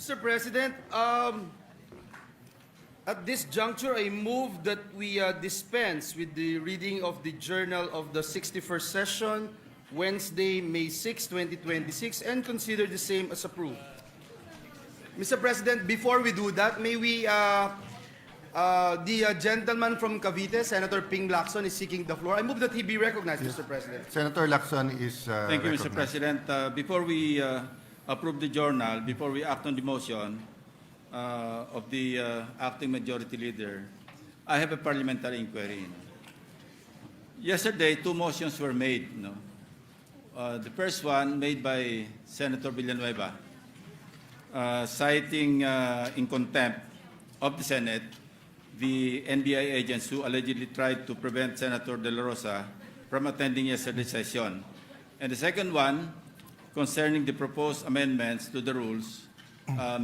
Mr. President, at this juncture, I move that we dispense with the reading of the journal of the 61st session, Wednesday, May 6, 2026, and consider the same as approved. Mr. President, before we do that, may we, the gentleman from Cavite, Senator Ping Lacson, is seeking the floor. I move that he be recognized, Mr. President. Senator Lacson is Thank you, Mr. President. Before we approve the journal, before we act on the motion of the acting majority leader, I have a parliamentary inquiry. Yesterday, two motions were made. The first one made by Senator Villanueva, citing in contempt of the Senate the NBI agents who allegedly tried to prevent Senator De La Rosa from attending yesterday's session. And the second one concerning the proposed amendments to the rules a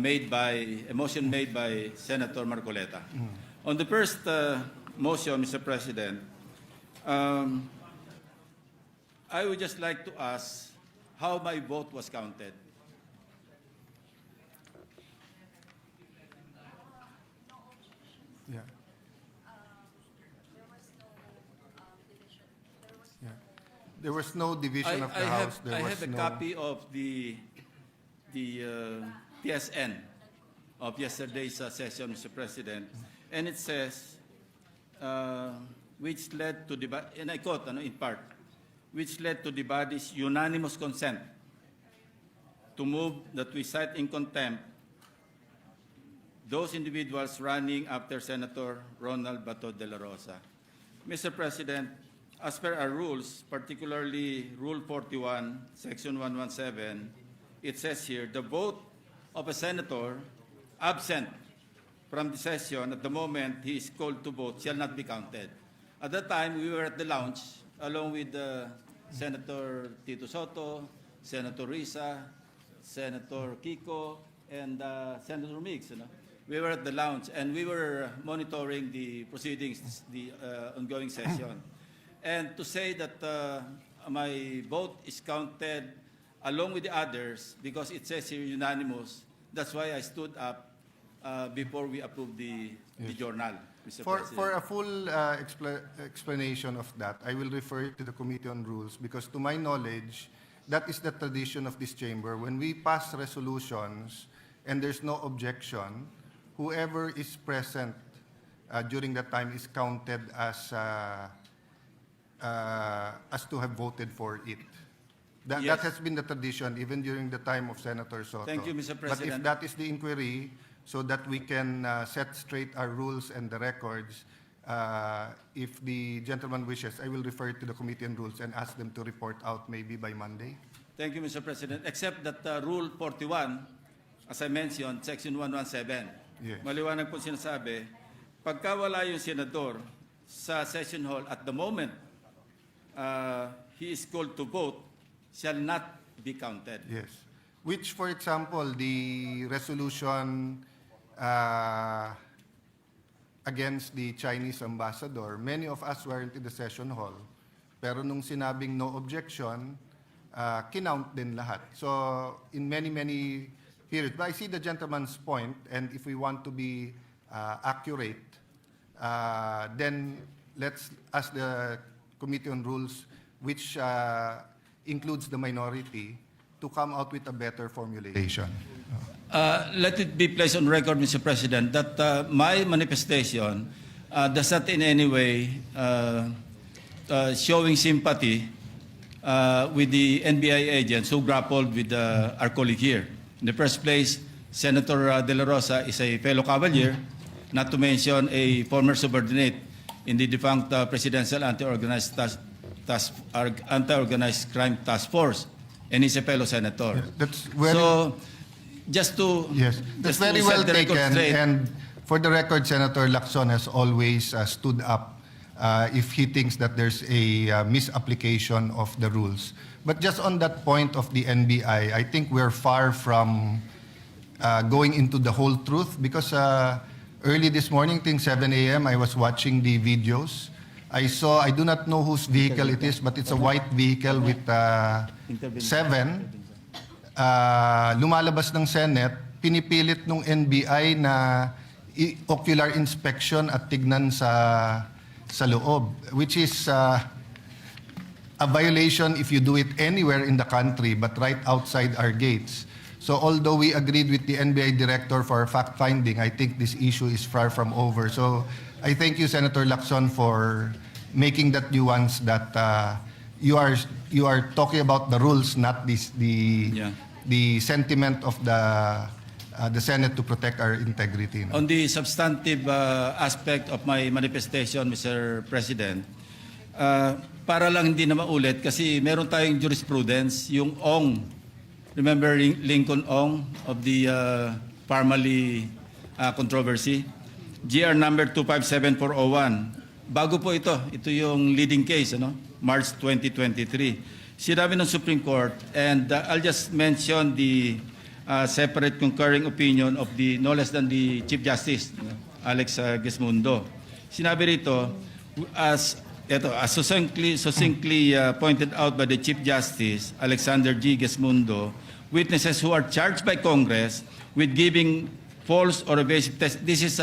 motion made by Senator Marcoleta. On the first motion, Mr. President, I would just like to ask how my vote was counted. Yeah. There was no division of the House. I have a copy of the TSN of yesterday's session, Mr. President, and it says, which led to the, and I quote in part, which led to the body's unanimous consent to move that we cite in contempt those individuals running after Senator Ronald Bato de la Rosa. Mr. President, as per our rules, particularly Rule 41, Section 117, it says here, the vote of a senator absent from the session at the moment he is called to vote shall not be counted. At that time, we were at the lounge along with Senator Tito Soto, Senator Risa, Senator Kiko, and Senator Mix. We were at the lounge and we were monitoring the proceedings, the ongoing session. And to say that my vote is counted along with the others, because it says here unanimous, that's why I stood up before we approved the journal, Mr. President. For a full explanation of that, I will refer to the Committee on Rules, because to my knowledge, that is the tradition of this chamber. When we pass resolutions and there's no objection, whoever is present during that time is counted as to have voted for it. That has been the tradition even during the time of Senator Soto. Thank you, Mr. President. But if that is the inquiry, so that we can set straight our rules and the records, if the gentleman wishes, I will refer to the Committee on Rules and ask them to report out maybe by Monday. Thank you, Mr. President. Except that Rule 41, as I mentioned, Section 117, maliwanag po sinasabi, pagka wala yung senador sa session hall at the moment he is called to vote, shall not be counted. Yes. Which, for example, the resolution against the Chinese ambassador, many of us weren't in the session hall. Pero nung sinabing no objection, kinount din lahat. So, in many periods. But I see the gentleman's point, and if we want to be accurate, then let's ask the Committee on Rules, which includes the minority, to come out with a better formulation. Let it be placed on record, Mr. President, that my manifestation does not in any way showing sympathy with the NBI agents who grappled with our colleague here. In the first place, Senator De La Rosa is a fellow Cavalier, not to mention a former subordinate in the defunct Presidential Anti-Organized Crime Task Force, and he's a fellow senator. Yes, that's very, so, just to that's very well taken. And for the record, Senator Lacson has always stood up if he thinks that there's a misapplication of the rules. But just on that point of the NBI, I think we're far from going into the whole truth, because early this morning, I think 7 a.m., I was watching the videos. I saw, I do not know whose vehicle it is, but it's a white vehicle with 7. Lumalabas ng Senate, pinipilit nung NBI na ocular inspection at tignan sa loob, which is a violation if you do it anywhere in the country but right outside our gates. So although we agreed with the NBI director for fact-finding, I think this issue is far from over. So I thank you, Senator Lacson, for making that nuance that you are talking about the rules, not the sentiment of the Senate to protect our integrity. No? On the substantive aspect of my manifestation, Mr. President, para lang hindi na maulit, kasi meron tayong jurisprudence, yung Ong, remember Lincoln Ong of the Parmali controversy, GR number 257401. Bago po ito yung leading case, March 2023. Sinabi ng Supreme Court, and I'll just mention the separate concurring opinion of the no less than the Chief Justice, Alex Gesmundo. Sinabi rito, as succinctly pointed out by the Chief Justice, Alexander G. Gesmundo, witnesses who are charged by Congress with giving false or evasive test, this is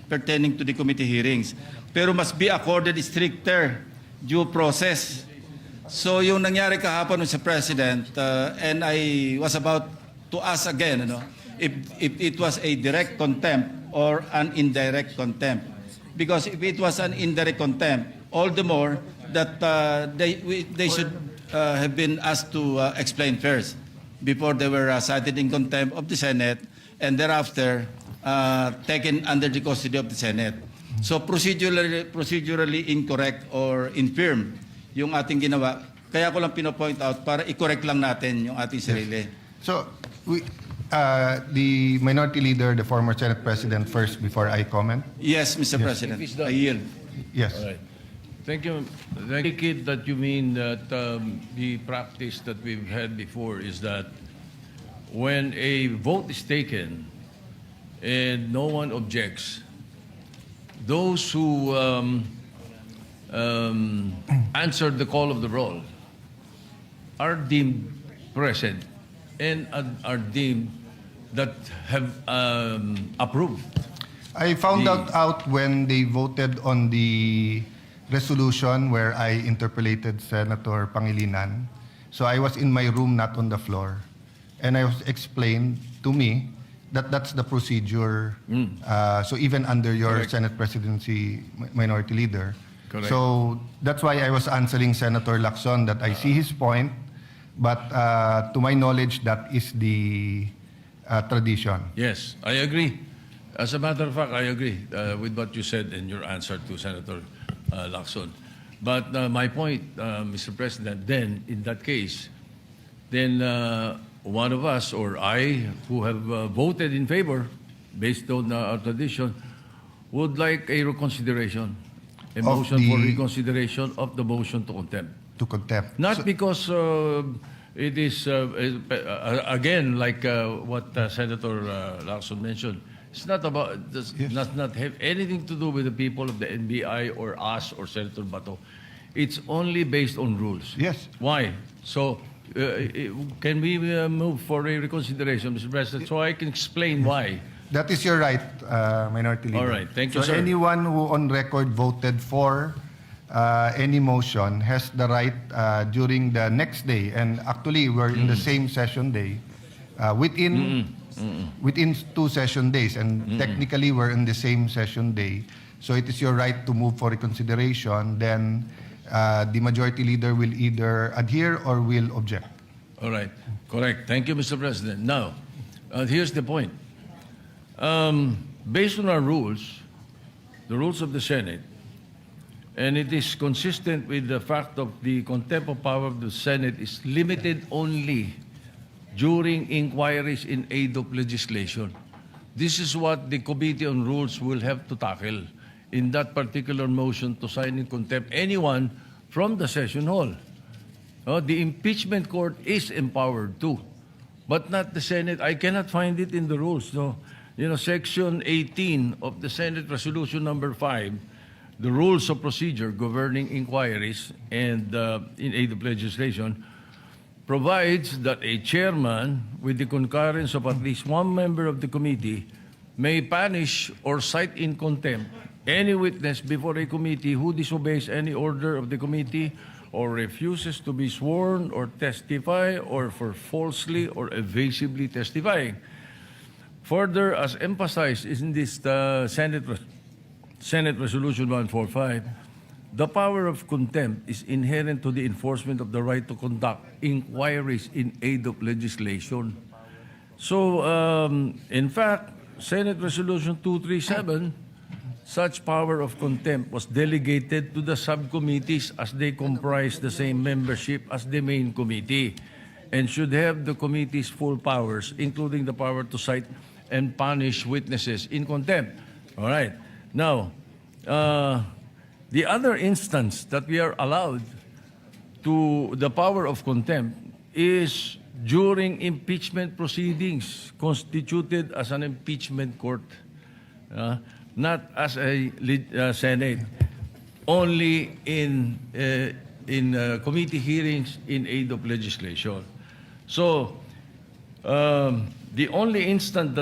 pertaining to the committee hearings, pero must be accorded stricter due process. So yung nangyari kahapon sa President, and I was about to ask again, if it was a direct contempt or an indirect contempt. Because if it was an indirect contempt, all the more that they should have been asked to explain first before they were cited in contempt of the Senate and thereafter taken under the custody of the Senate. So procedurally incorrect or infirm yung ating ginawa. Kaya ko lang pino-point out para i-correct lang natin yung ating sarili. So, the Minority Leader, the former Senate President first before I comment. Yes, Mr. President. I yield. Yes. All right. Thank you. I take it that you mean that the practice that we've had before is that when a vote is taken and no one objects, those who answered the call of the roll are deemed present and are deemed that have approved. I found out when they voted on the resolution where I interpolated Senator Pangilinan. So I was in my room, not on the floor. And I was explained to me that that's the procedure. So even under your Correct. Senate presidency minority leader. Correct. So that's why I was answering Senator Lacson that I see his point, but to my knowledge, that is the tradition. Yes, I agree. As a matter of fact, I agree with what you said in your answer to Senator Lacson. But my point, Mr. President, then in that case, then one of us or I who have voted in favor based on our tradition would like a reconsideration, a Of motion for the- reconsideration of the motion to contempt. To contempt. Not So- because it is, again, like what Senator Lacson mentioned, it's not about, does not have anything to do with the people of the NBI or us or Senator Bato. It's only based on rules. Yes. Why? So, can we move for a reconsideration, Mr. President, so I can explain why? That is your right, Minority Leader. All right. Thank you, so sir. anyone who on record voted for any motion has the right during the next day, and actually we're in the same session day, within 2 session days, and technically we're in the same session day. So it is your right to move for reconsideration. Then the Majority Leader will either adhere or will object. All right. Correct. Thank you, Mr. President. Now, here's the point. Based on our rules, the rules of the Senate, and it is consistent with the fact of the contempt of power of the Senate is limited only during inquiries in aid of legislation. This is what the Committee on Rules will have to tackle in that particular motion to sign in contempt anyone from the session hall. The impeachment court is empowered too, but not the Senate. I cannot find it in the rules. No, Section 18 of the Senate Resolution Number 5, the rules of procedure governing inquiries and in aid of legislation, provides that a chairman, with the concurrence of at least one member of the committee, may punish or cite in contempt any witness before a committee who disobeys any order of the committee or refuses to be sworn or testify or for falsely or evasively testifying. Further, as emphasized in this Senate Resolution 145, the power of contempt is inherent to the enforcement of the right to conduct inquiries in aid of legislation. So, in fact, Senate Resolution 237, such power of contempt was delegated to the subcommittees as they comprise the same membership as the main committee and should have the committee's full powers, including the power to cite and punish witnesses in contempt. All right. Now, the other instance that we are allowed to the power of contempt is during impeachment proceedings constituted as an impeachment court, not as a Senate, only in committee hearings in aid of legislation. So, the only instance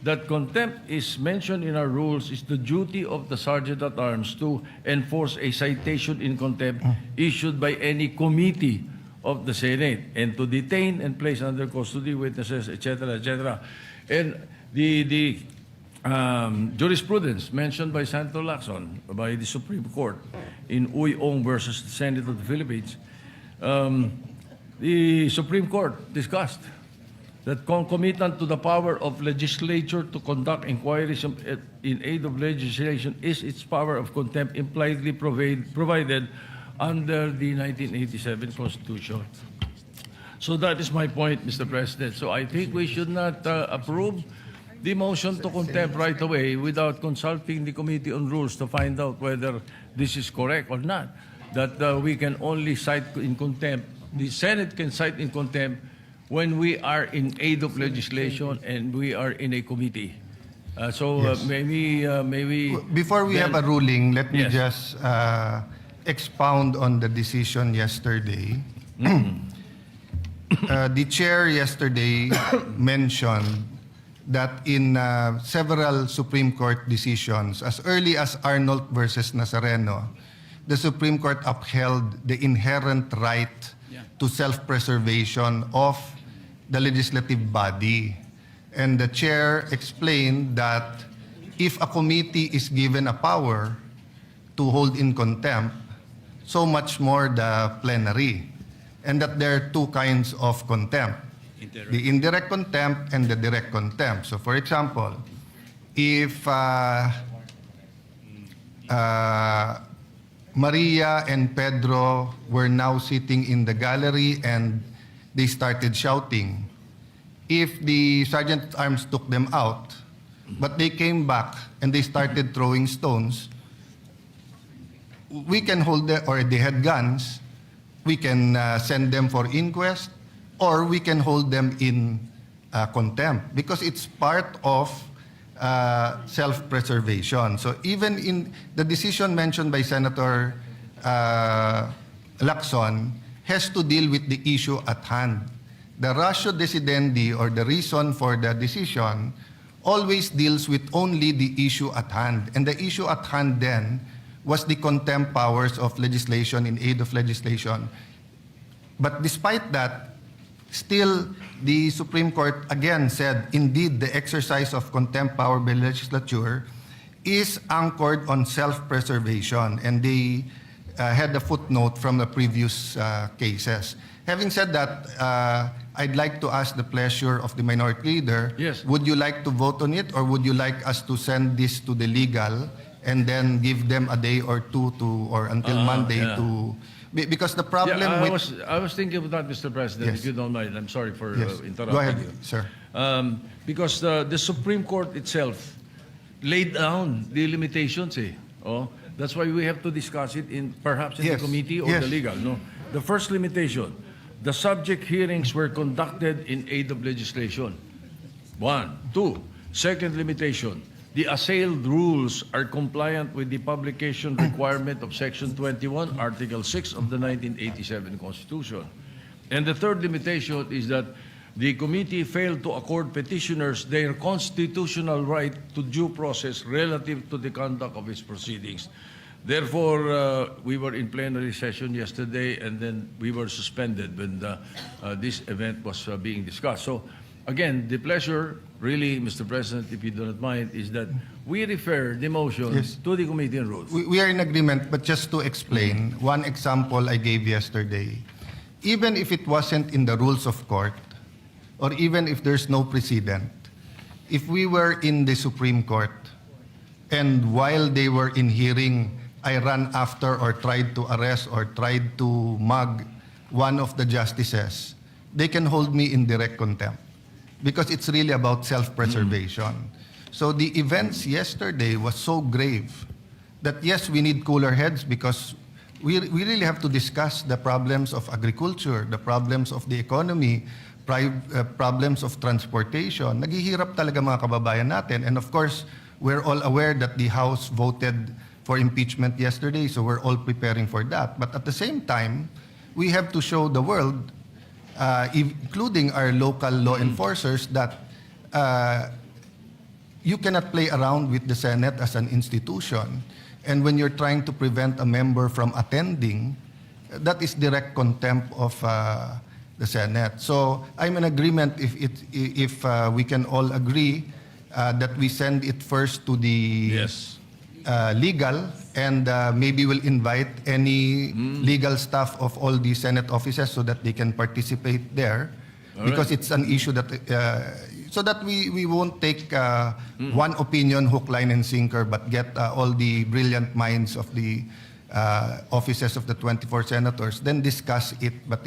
that contempt is mentioned in our rules is the duty of the Sergeant at Arms to enforce a citation in contempt issued by any committee of the Senate and to detain and place under custody witnesses, etc., etc. And the jurisprudence mentioned by Senator Lacson by the Supreme Court in Uyong versus the Senate of the Philippines, the Supreme Court discussed that concomitant to the power of legislature to conduct inquiries in aid of legislation is its power of contempt impliedly provided under the 1987 Constitution. So that is my point, Mr. President. So I think we should not approve the motion to contempt right away without consulting the Committee on Rules to find out whether this is correct or not. That we can only cite in contempt, the Senate can cite in contempt when we are in aid of legislation and we are in a committee. Maybe Before we then- have a ruling, let me Yes. just expound on the decision yesterday. The chair yesterday mentioned that in several Supreme Court decisions, as early as Arnold versus Nazareno, the Supreme Court upheld the inherent right to self-preservation of the legislative body. And the chair explained that if a committee is given a power to hold in contempt, so much more the plenary. And that there are two kinds of contempt. The indirect contempt and the direct contempt. So for example, if Maria and Pedro were now sitting in the gallery and they started shouting, if the Sergeant at Arms took them out, but they came back and they started throwing stones, we can hold them, or they had guns, we can send them for inquest, or we can hold them in contempt because it's part of self-preservation. So even in the decision mentioned by Senator Lacson has to deal with the issue at hand. The ratio decidendi, or the reason for the decision, always deals with only the issue at hand. And the issue at hand then was the contempt powers of legislation in aid of legislation. But despite that, still the Supreme Court again said, indeed, the exercise of contempt power by legislature is anchored on self-preservation. And they had a footnote from the previous cases. Having said that, I'd like to ask the pleasure of the minority leader. Yes. Would you like to vote on it, or would you like us to send this to the legal and then give them a day or two to, or until Monday yeah. to, because the problem Yeah, with... I was thinking of that, Mr. President, Yes. if you don't mind. I'm sorry for Yes. interrupting Go ahead, you. sir. Because the Supreme Court itself laid down the limitations. That's why we have to discuss it perhaps in Yes. the committee or Yes. the legal. No, the first limitation: the subject hearings were conducted in aid of legislation. 1, 2. Second limitation: the assailed rules are compliant with the publication requirement of Section 21, Article 6 of the 1987 Constitution. And the third limitation is that the committee failed to accord petitioners their constitutional right to due process relative to the conduct of its proceedings. Therefore, we were in plenary session yesterday, and then we were suspended when this event was being discussed. So, again, the pleasure, really, Mr. President, if you do not mind, is that we refer the motion Yes. to the Committee on Rules. We are in agreement, but just to explain, one example I gave yesterday, even if it wasn't in the rules of court, or even if there's no precedent, if we were in the Supreme Court, and while they were in hearing, I ran after or tried to arrest or tried to mug one of the justices, they can hold me in direct contempt because it's really about self-preservation. So the events yesterday was so grave that yes, we need cooler heads because we really have to discuss the problems of agriculture, the problems of the economy, problems of transportation. Naghihirap talaga mga kababayan natin. And of course, we're all aware that the House voted for impeachment yesterday, so we're all preparing for that. But at the same time, we have to show the world, including our local law enforcers, that you cannot play around with the Senate as an institution. And when you're trying to prevent a member from attending, that is direct contempt of the Senate. So I'm in agreement if we can all agree that we send it first to the Yes. legal, and maybe we'll invite any legal staff of all the Senate offices so that they can participate there, because it's an issue that so that we won't take one opinion, hook, line, and sinker, but get all the brilliant minds of the offices of the 24 senators, then discuss it, but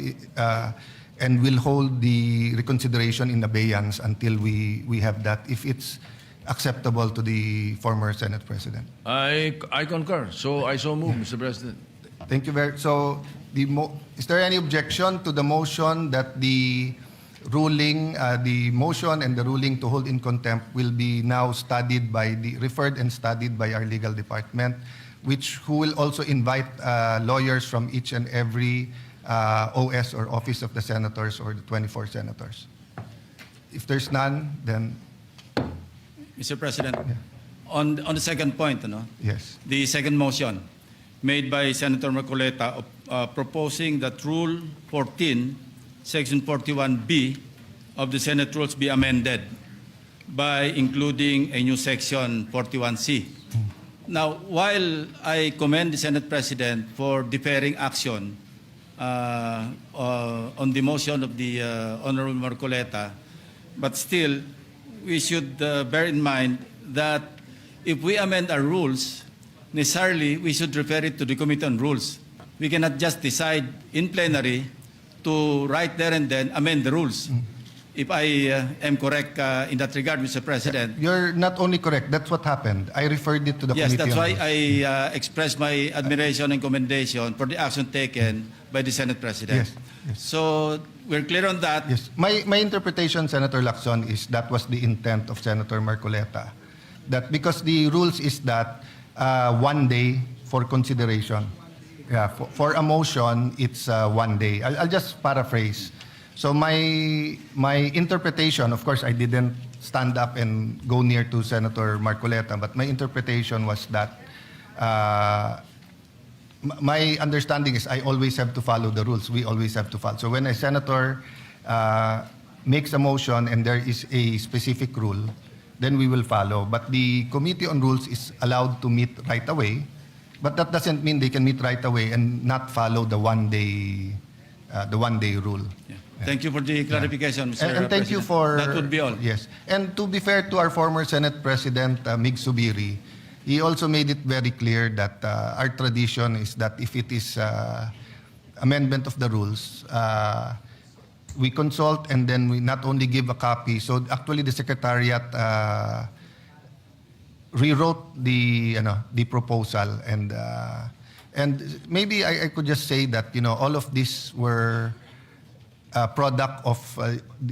and we'll hold the reconsideration in abeyance until we have that, if it's acceptable to the former Senate President. I concur. So I so move, Mr. President. Thank you very. So, is there any objection to the motion that the ruling, the motion and the ruling to hold in contempt will be now studied by referred and studied by our legal department, who will also invite lawyers from each and every OS or office of the senators or the 24 senators? If there's none, then Mr. President, on the second point, yes. the second motion made by Senator Marcoleta proposing that Rule 14, Section 41B of the Senate Rules be amended by including a new Section 41C. Now, while I commend the Senate President for deferring action on the motion of the Honorable Marcoleta, but still, we should bear in mind that if we amend our rules, necessarily we should refer it to the Committee on Rules. We cannot just decide in plenary to right there and then amend the rules. If I am correct in that regard, Mr. President. You're not only correct, that's what happened. I referred it to the Yes, Committee that's on why Rules. I expressed my admiration and commendation for the action taken by the Senate President. Yes, yes. So we're clear on that. Yes. My interpretation, Senator Lacson, is that was the intent of Senator Marcoleta. That because the rules is that 1 day for consideration. Yeah, for a motion, it's 1 day. I'll just paraphrase. So my interpretation, of course, I didn't stand up and go near to Senator Marcoleta, but my interpretation was that my understanding is I always have to follow the rules. We always have to follow. So when a senator makes a motion and there is a specific rule, then we will follow. But the Committee on Rules is allowed to meet right away, but that doesn't mean they can meet right away and not follow the 1 day rule. Yeah. Thank you for the clarification, Mr. And thank you President. for... That would be all. Yes. And to be fair to our former Senate President, Mig Subiri, he also made it very clear that our tradition is that if it is amendment of the rules, we consult and then we not only give a copy. So actually the Secretariat rewrote the proposal, and maybe I could just say that all of these were a product of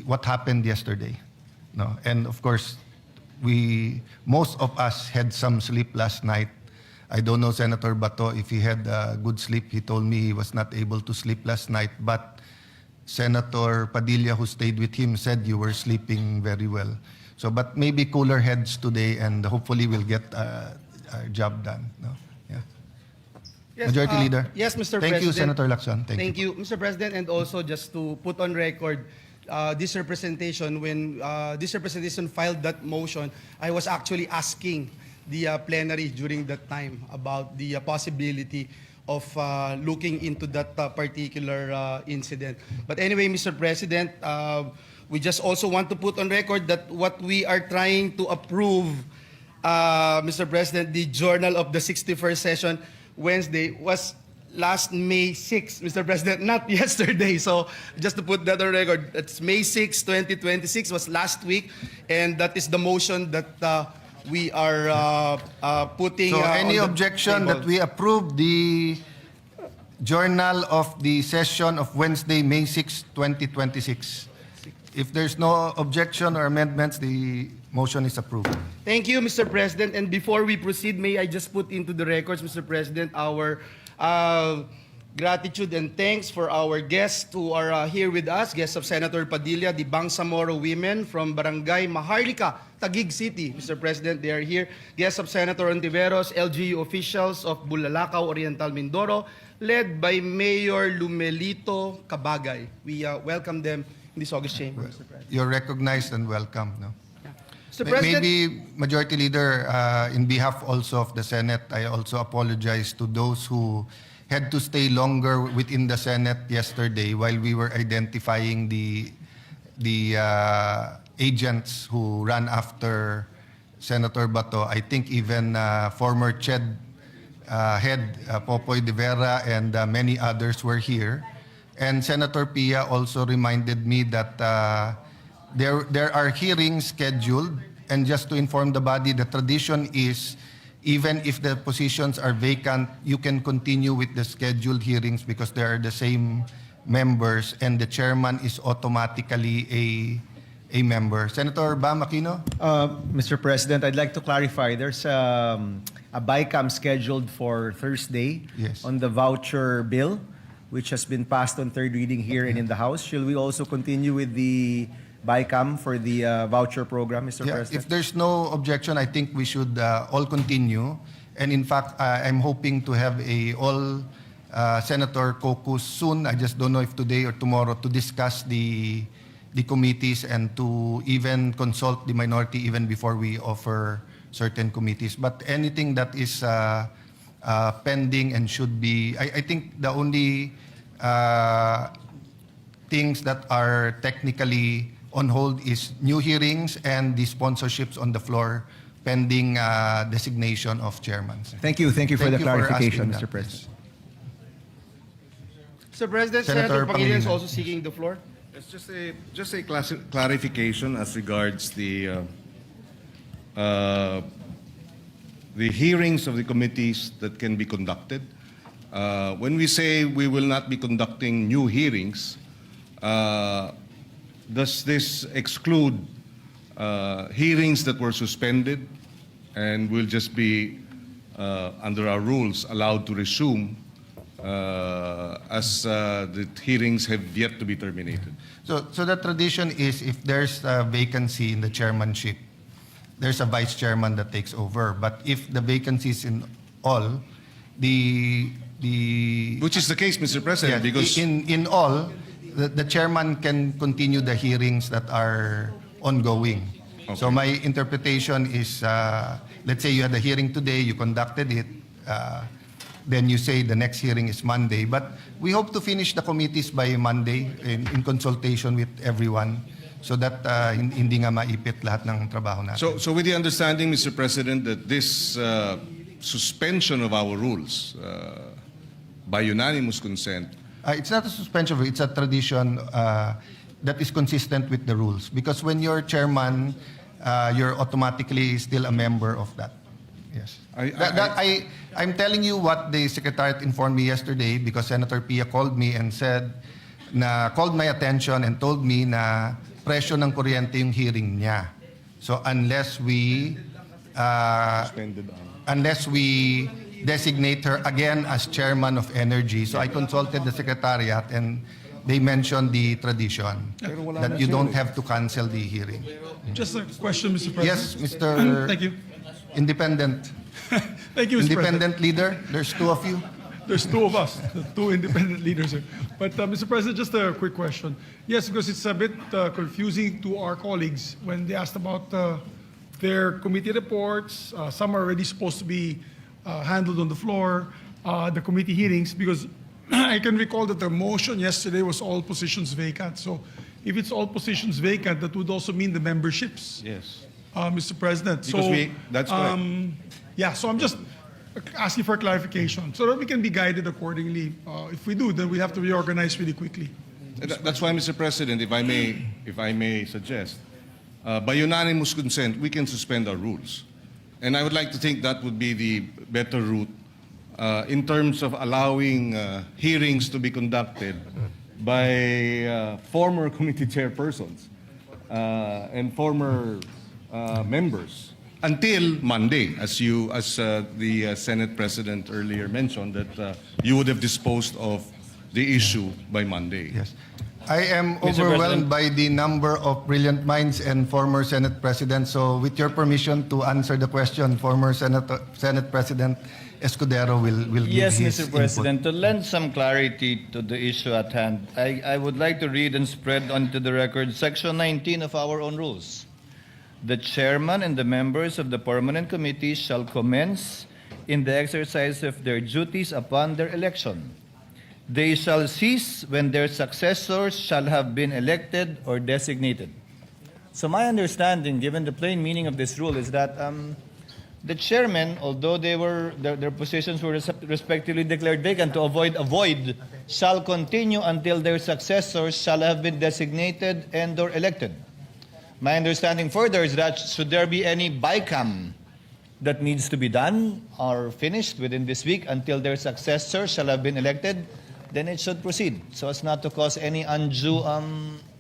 what happened yesterday, no? And of course, most of us had some sleep last night. I don't know Senator Bato if he had good sleep. He told me he was not able to sleep last night, but Senator Padilla, who stayed with him, said you were sleeping very well. So, but maybe cooler heads today, and hopefully we'll get our job done. No? Yeah. Yes, Majority Leader. Yes, Mr. Thank President. you, Senator Lacson. Thank you, Mr. President, and also just to put on record this representation, when this representation filed that motion, I was actually asking the plenary during that time about the possibility of looking into that particular incident. But anyway, Mr. President, we just also want to put on record that what we are trying to approve, Mr. President, the journal of the 61st session Wednesday was last May 6, Mr. President, not yesterday. So just to put that on record, it's May 6, 2026 was last week, and that is the motion that we are putting. So any on the objection table. that we approve the journal of the session of Wednesday, May 6, 2026? If there's no objection or amendments, the motion is approved. Thank you, Mr. President. And before we proceed, may I just put into the records, Mr. President, our gratitude and thanks for our guests who are here with us, guests of Senator Padilla, the Bangsamoro women from Barangay Maharlika, Taguig City. Mr. President, they are here. Guests of Senator Ontiveros, LGU officials of Bulalakaw, Oriental Mindoro, led by Mayor Lumelito Cabagay. We welcome them in this August chamber, Mr. President. You're recognized and welcome. No? Mr. President, Maybe, Majority Leader, in behalf also of the Senate, I also apologize to those who had to stay longer within the Senate yesterday while we were identifying the agents who ran after Senator Bato. I think even former CHED head Popoy Jevara and many others were here. And Senator Pia also reminded me that there are hearings scheduled, and just to inform the body, the tradition is even if the positions are vacant, you can continue with the scheduled hearings because they are the same members and the chairman is automatically a member. Senator Bam Aquino? Mr. President, I'd like to clarify. There's a BICAM scheduled for Thursday Yes. on the voucher bill, which has been passed on third reading here and in the House. Shall we also continue with the BICAM for the voucher program, Mr. Yeah, President? if there's no objection, I think we should all continue. And in fact, I'm hoping to have a all Senator caucus soon. I just don't know if today or tomorrow to discuss the committees and to even consult the minority even before we offer certain committees. But anything that is pending and should be, I think the only things that are technically on hold is new hearings and the sponsorships on the floor pending designation of chairman. Thank you. Thank you for the asking clarification, that. Mr. President. Mr. President, Senator Senator Pangilinan is Pangilinan. also seeking the floor. It's just a clarification as regards the hearings of the committees that can be conducted. When we say we will not be conducting new hearings, does this exclude hearings that were suspended and will just be, under our rules, allowed to resume as the hearings have yet to be terminated? So the tradition is if there's a vacancy in the chairmanship, there's a vice chairman that takes over. But if the vacancy is in all, the Which is the case, Mr. President, yeah, because in all, the chairman can continue the hearings that are ongoing. Okay. So my interpretation is, let's say you had a hearing today, you conducted it, then you say the next hearing is Monday. But we hope to finish the committees by Monday in consultation with everyone so that hindi nga maipit lahat ng trabaho natin. So with the understanding, Mr. President, that this suspension of our rules by unanimous consent, It's not a suspension, it's a tradition that is consistent with the rules. Because when you're chairman, you're automatically still a member of that. Yes. I'm telling you what the Secretariat informed me yesterday because Senator Pia called me and called my attention and told me na presyo ng kuryente yung hearing niya. So unless we designate her again as chairman of energy. So I consulted the secretariat and they mentioned the tradition that you don't have to cancel the hearing. Just a question, Mr. President. Yes, Mr. Thank you. Independent. Thank you, Mr. President. Independent leader, there's two of you. There's two of us, the two independent leaders here. But Mr. President, just a quick question. Yes, because it's a bit confusing to our colleagues when they asked about their committee reports. Some are already supposed to be handled on the floor, the committee hearings, because I can recall that the motion yesterday was all positions vacant. So if it's all positions vacant, that would also mean the memberships, Yes. Mr. President. Because that's correct. Yeah, so I'm just asking for clarification so that we can be guided accordingly. If we do, then we have to reorganize really quickly. That's why, Mr. President, if I may suggest, by unanimous consent, we can suspend our rules. And I would like to think that would be the better route in terms of allowing hearings to be conducted by former committee chairpersons and former members until Monday, as the Senate President earlier mentioned, that you would have disposed of the issue by Monday. Yes. I am Mr. overwhelmed President. by the number of brilliant minds and former Senate Presidents. So with your permission to answer the question, former Senate President Escudero will give Yes, his Mr. input. President. To lend some clarity to the issue at hand, I would like to read and spread onto the record Section 19 of our own rules. The chairman and the members of the permanent committee shall commence in the exercise of their duties upon their election. They shall cease when their successors shall have been elected or designated. So my understanding, given the plain meaning of this rule, is that the chairmen, although their positions were respectively declared vacant to avoid a void, shall continue until their successors shall have been designated and or elected. My understanding further is that should there be any BICAM that needs to be done or finished within this week until their successor shall have been elected, then it should proceed so as not to cause any undue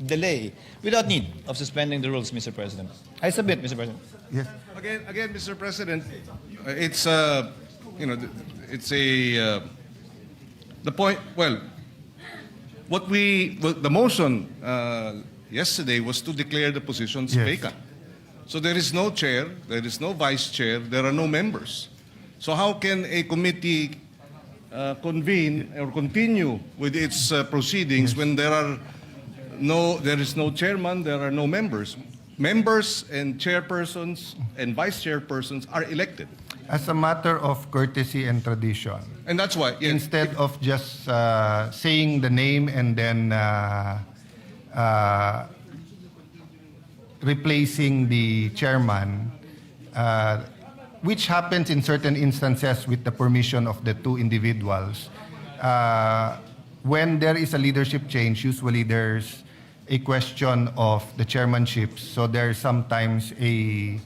delay without need of suspending the rules, Mr. President. I submit, Mr. President. Yes. Again, Mr. President, it's the point. Well, the motion yesterday was to declare the positions Yes. vacant. So there is no chair, there is no vice chair, there are no members. So how can a committee convene or continue with its proceedings when there is no chairman, there are no members? Members and chairpersons and vice chairpersons are elected. As a matter of courtesy and tradition, And that's why, yes, instead of just saying the name and then replacing the chairman, which happens in certain instances with the permission of the two individuals, when there is a leadership change, usually there's a question of the chairmanship. So there's sometimes a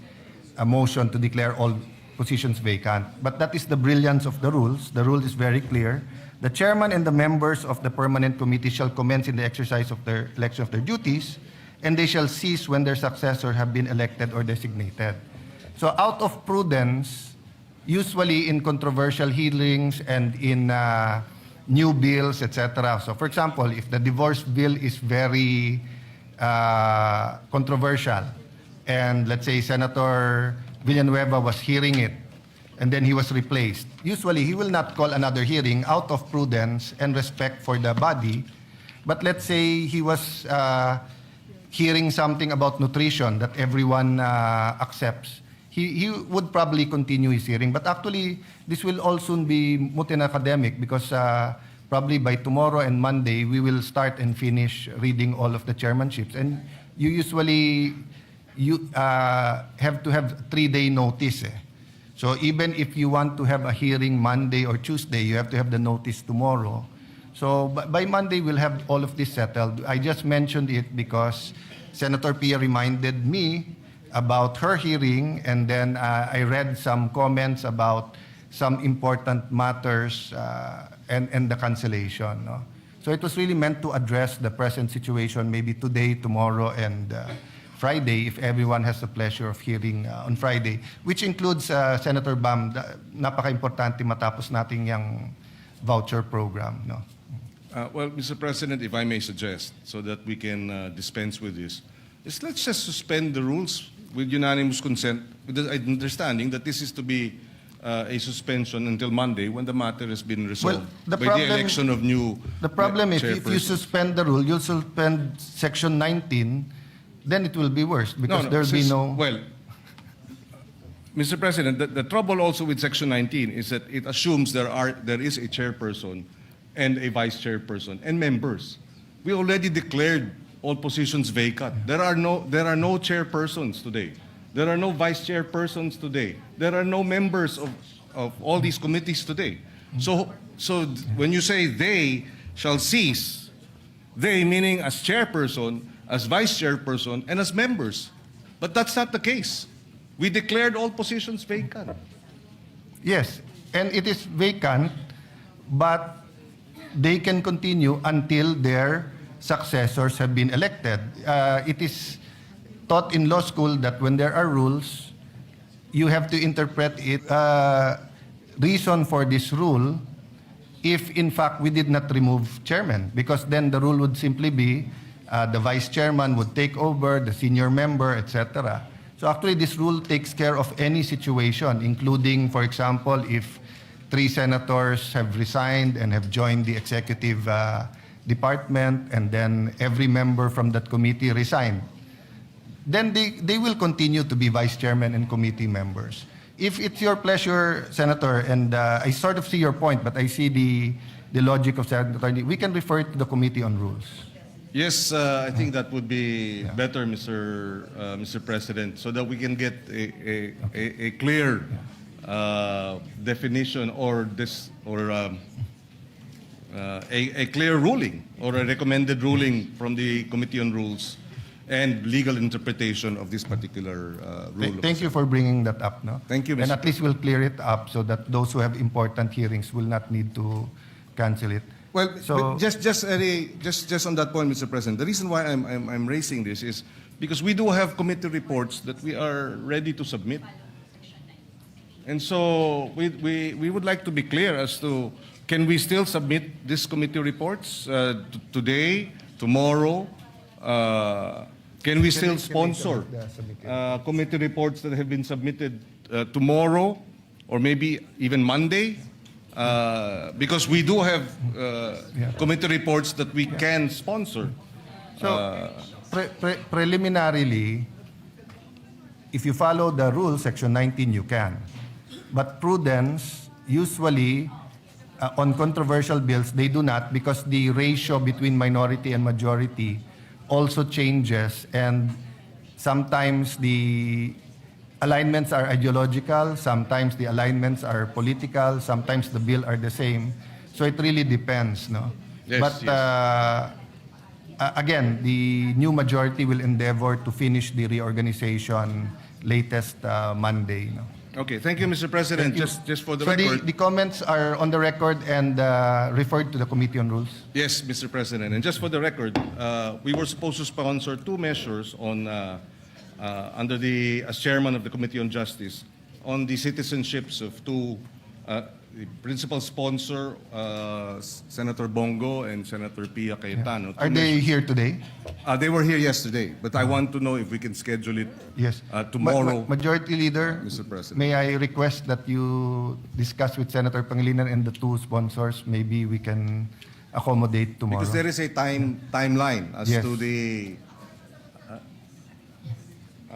motion to declare all positions vacant. But that is the brilliance of the rules. The rule is very clear. The chairman and the members of the permanent committee shall commence in the exercise of their election of their duties, and they shall cease when their successor have been elected or designated. So out of prudence, usually in controversial hearings and in new bills, etc. So for example, if the divorce bill is very controversial, and let's say Senator Villanueva was hearing it, and then he was replaced, usually he will not call another hearing out of prudence and respect for the body. But let's say he was hearing something about nutrition that everyone accepts. He would probably continue his hearing. But actually, this will all soon be moot and academic because probably by tomorrow and Monday, we will start and finish reading all of the chairmanships. And you usually have to have 3-day notice. So even if you want to have a hearing Monday or Tuesday, you have to have the notice tomorrow. So by Monday, we'll have all of this settled. I just mentioned it because Senator Pia reminded me about her hearing, and then I read some comments about some important matters and the cancellation. No? So it was really meant to address the present situation, maybe today, tomorrow, and Friday, if everyone has the pleasure of hearing on Friday, which includes Senator Bam, napaka-importante matapos natin yung voucher program. No? Well, Mr. President, if I may suggest, so that we can dispense with this, is let's just suspend the rules with unanimous consent, with the understanding that this is to be a suspension until Monday when the matter has been resolved the by the election of new The problem is, if you chairpersons. suspend the rule, you'll suspend Section 19, then it will be worse because there'll be no... Well, Mr. President, the trouble also with Section 19 is that it assumes there is a chairperson and a vice chairperson and members. We already declared all positions vacant. There are no chairpersons today. There are no vice chairpersons today. There are no members of all these committees today. So when you say they shall cease, they meaning as chairperson, as vice chairperson, and as members. But that's not the case. We declared all positions vacant. Yes, and it is vacant, but they can continue until their successors have been elected. It is taught in law school that when there are rules, you have to interpret it. Reason for this rule, if in fact we did not remove chairman, because then the rule would simply be the vice chairman would take over, the senior member, etc. So actually this rule takes care of any situation, including, for example, if 3 senators have resigned and have joined the executive department, and then every member from that committee resigned. Then they will continue to be vice chairman and committee members. If it's your pleasure, Senator, and I sort of see your point, but I see the logic of Senator, we can refer it to the Committee on Rules. Yes, I think that would be better, Mr. President, so that we can get a clear definition or a clear ruling or a recommended ruling from the Committee on Rules and legal interpretation of this particular rule. Thank you for bringing that up. No? Thank you, And Mr. at least we'll clear it up so that those who have important hearings will not need to cancel it. Well, So- but just on that point, Mr. President, the reason why I'm raising this is because we do have committee reports that we are ready to submit. And so we would like to be clear as to, can we still submit these committee reports today, tomorrow? Can we still sponsor committee reports that have been submitted tomorrow or maybe even Monday? Because we do have committee reports that we can sponsor. So, preliminarily, if you follow the rule, Section 19, you can. But prudence, usually, on controversial bills, they do not, because the ratio between minority and majority also changes, and sometimes the alignments are ideological, sometimes the alignments are political, sometimes the bill are the same. So it really depends, no? Yes, But again, the new majority will endeavor to finish the reorganization latest Monday, no? Okay, thank you, Mr. President. Just for the So record. the comments are on the record and referred to the Committee on Rules. Yes, Mr. President. And just for the record, we were supposed to sponsor 2 measures on under as chairman of the Committee on Justice on the citizenships of 2 the principal sponsor, Senator Bongo and Senator Pia Cayetano. Are they here today? They were here yesterday, but I want to know if we can schedule it Yes. tomorrow. Majority Leader, Mr. President. may I request that you discuss with Senator Pangilinan and the 2 sponsors? Maybe we can accommodate tomorrow. Because there is a timeline as Yes. to the...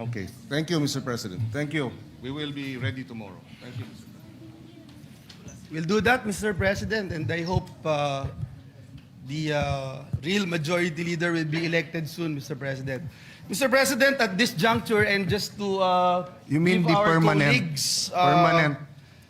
okay. Thank you, Mr. President. Thank you. We will be ready tomorrow. Thank you, Mr. President. We'll do that, Mr. President, and I hope the real majority leader will be elected soon, Mr. President. Mr. President, at this juncture, and just to You mean give the our permanent, colleagues,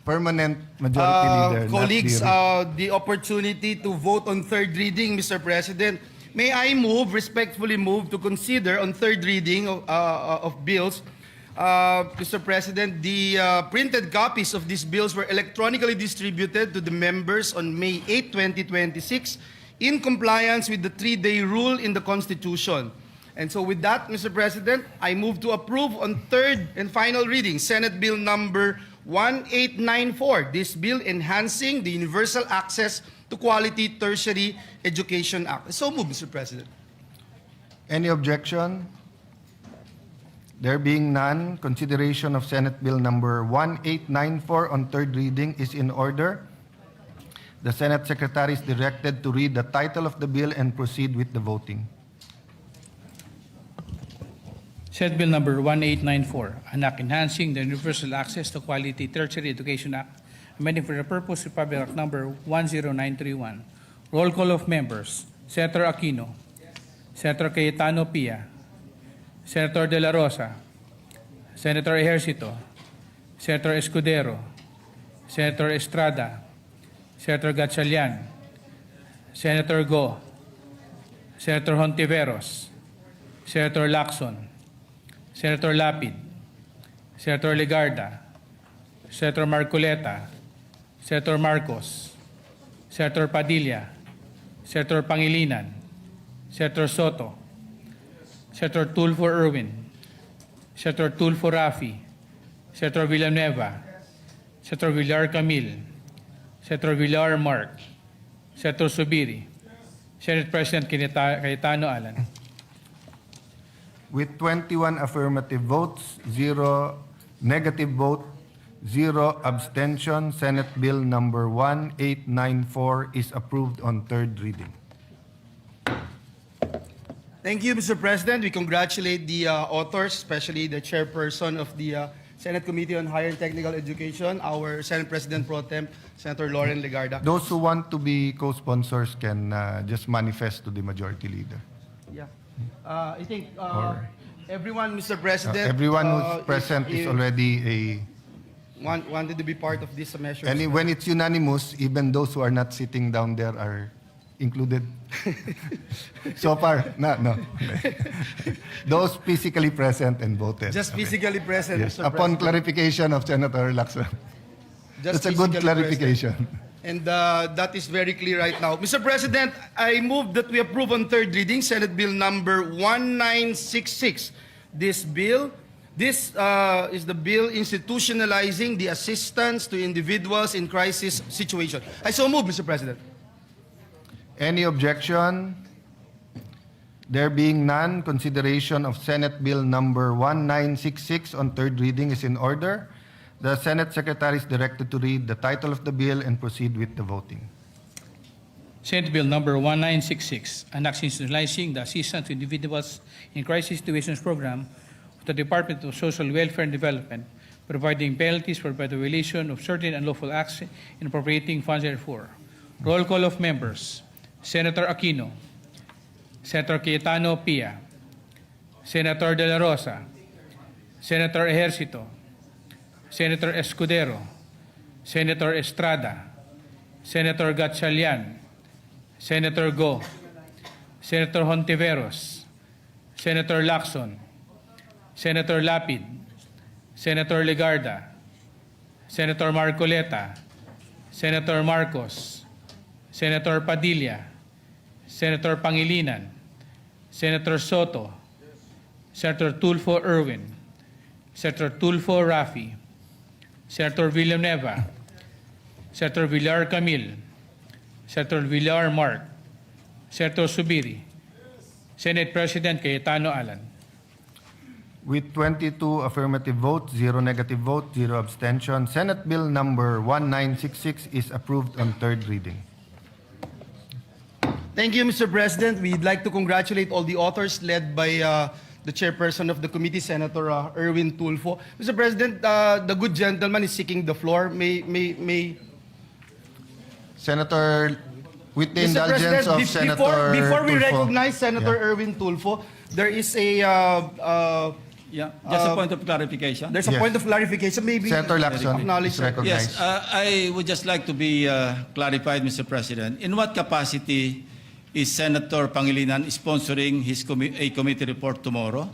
permanent majority leader, colleagues not the opportunity to vote on 3rd reading, Mr. President, may I respectfully move to consider on 3rd reading of bills. Mr. President, the printed copies of these bills were electronically distributed to the members on May 8, 2026, in compliance with the 3-day rule in the Constitution. And so with that, Mr. President, I move to approve on third and final reading Senate Bill number 1894. This bill enhancing the Universal Access to Quality Tertiary Education Act. So move, Mr. President. Any objection? There being none, consideration of Senate Bill number 1894 on third reading is in order. The Senate Secretary is directed to read the title of the bill and proceed with the voting. Senate Bill number 1894, an act enhancing the Universal Access to Quality Tertiary Education Act, amending for the purpose of Public Act number 10931. Roll call of members. Senator Aquino. Senator Cayetano Pia. Senator De La Rosa. Senator Ejercito. Senator Escudero. Senator Estrada. Senator Gatchalian. Senator Go. Senator Hontiveros. Senator Lacson. Senator Lapid. Senator Legarda. Senator Marcoleta. Senator Marcos. Senator Padilla. Senator Pangilinan. Senator Soto. Senator Tulfo Erwin. Senator Tulfo Rafi. Senator Villanueva. Senator Villar Camil. Senator Villar Mark. Senator Subiri. Senate President Cayetano Alan. With 21 affirmative votes, 0 negative vote, 0 abstention, Senate Bill number 1894 is approved on third reading. Thank you, Mr. President. We congratulate the authors, especially the chairperson of the Senate Committee on Higher and Technical Education, our Senate President Pro Tem, Senator Lauren Legarda. Those who want to be co-sponsors can just manifest to the majority leader. Yeah. I think everyone, Mr. President, Everyone who's present is already wanted to be part of this measure. and when it's unanimous, even those who are not sitting down there are included. So far, no. Those physically present and voted. Just physically present, Yes, Mr. upon President. clarification of Senator Lacson. Just That's a good physically clarification. present. And that is very clear right now. Mr. President, I move that we approve on third reading Senate Bill number 1966. This is the bill institutionalizing the assistance to individuals in crisis situation. I so move, Mr. President. Any objection? There being none, consideration of Senate Bill number 1966 on third reading is in order. The Senate Secretary is directed to read the title of the bill and proceed with the voting. Senate Bill number 1966, an act institutionalizing the assistance to individuals in crisis situations program of the Department of Social Welfare and Development, providing penalties for the violation of certain unlawful acts and appropriating funds therefore. Roll call of members. Senator Aquino. Senator Cayetano Pia. Senator De La Rosa. Senator Ejercito. Senator Escudero. Senator Estrada. Senator Gatchalian. Senator Go. Senator Hontiveros. Senator Lacson. Senator Lapid. Senator Legarda. Senator Marcoleta. Senator Marcos. Senator Padilla. Senator Pangilinan. Senator Soto. Senator Tulfo Erwin. Senator Tulfo Rafi. Senator Villanueva. Senator Villar Camil. Senator Villar Mark. Senator Subiri. Senate President Cayetano Alan. With 22 affirmative votes, 0 negative vote, 0 abstention, Senate Bill number 1966 is approved on third reading. Thank you, Mr. President. We'd like to congratulate all the authors led by the chairperson of the committee, Senator Erwin Tulfo. Mr. President, the good gentleman is seeking the floor. May Senator, with the Mr. indulgence of President, Senator before we Tulfo. recognize Senator Yeah. Erwin Tulfo, there is a Yeah, just a point of clarification. there's a Yes. point of clarification. Maybe Senator Lacson acknowledge is that. recognized. Yes, I would just like to be clarified, Mr. President. In what capacity is Senator Pangilinan sponsoring his a committee report tomorrow?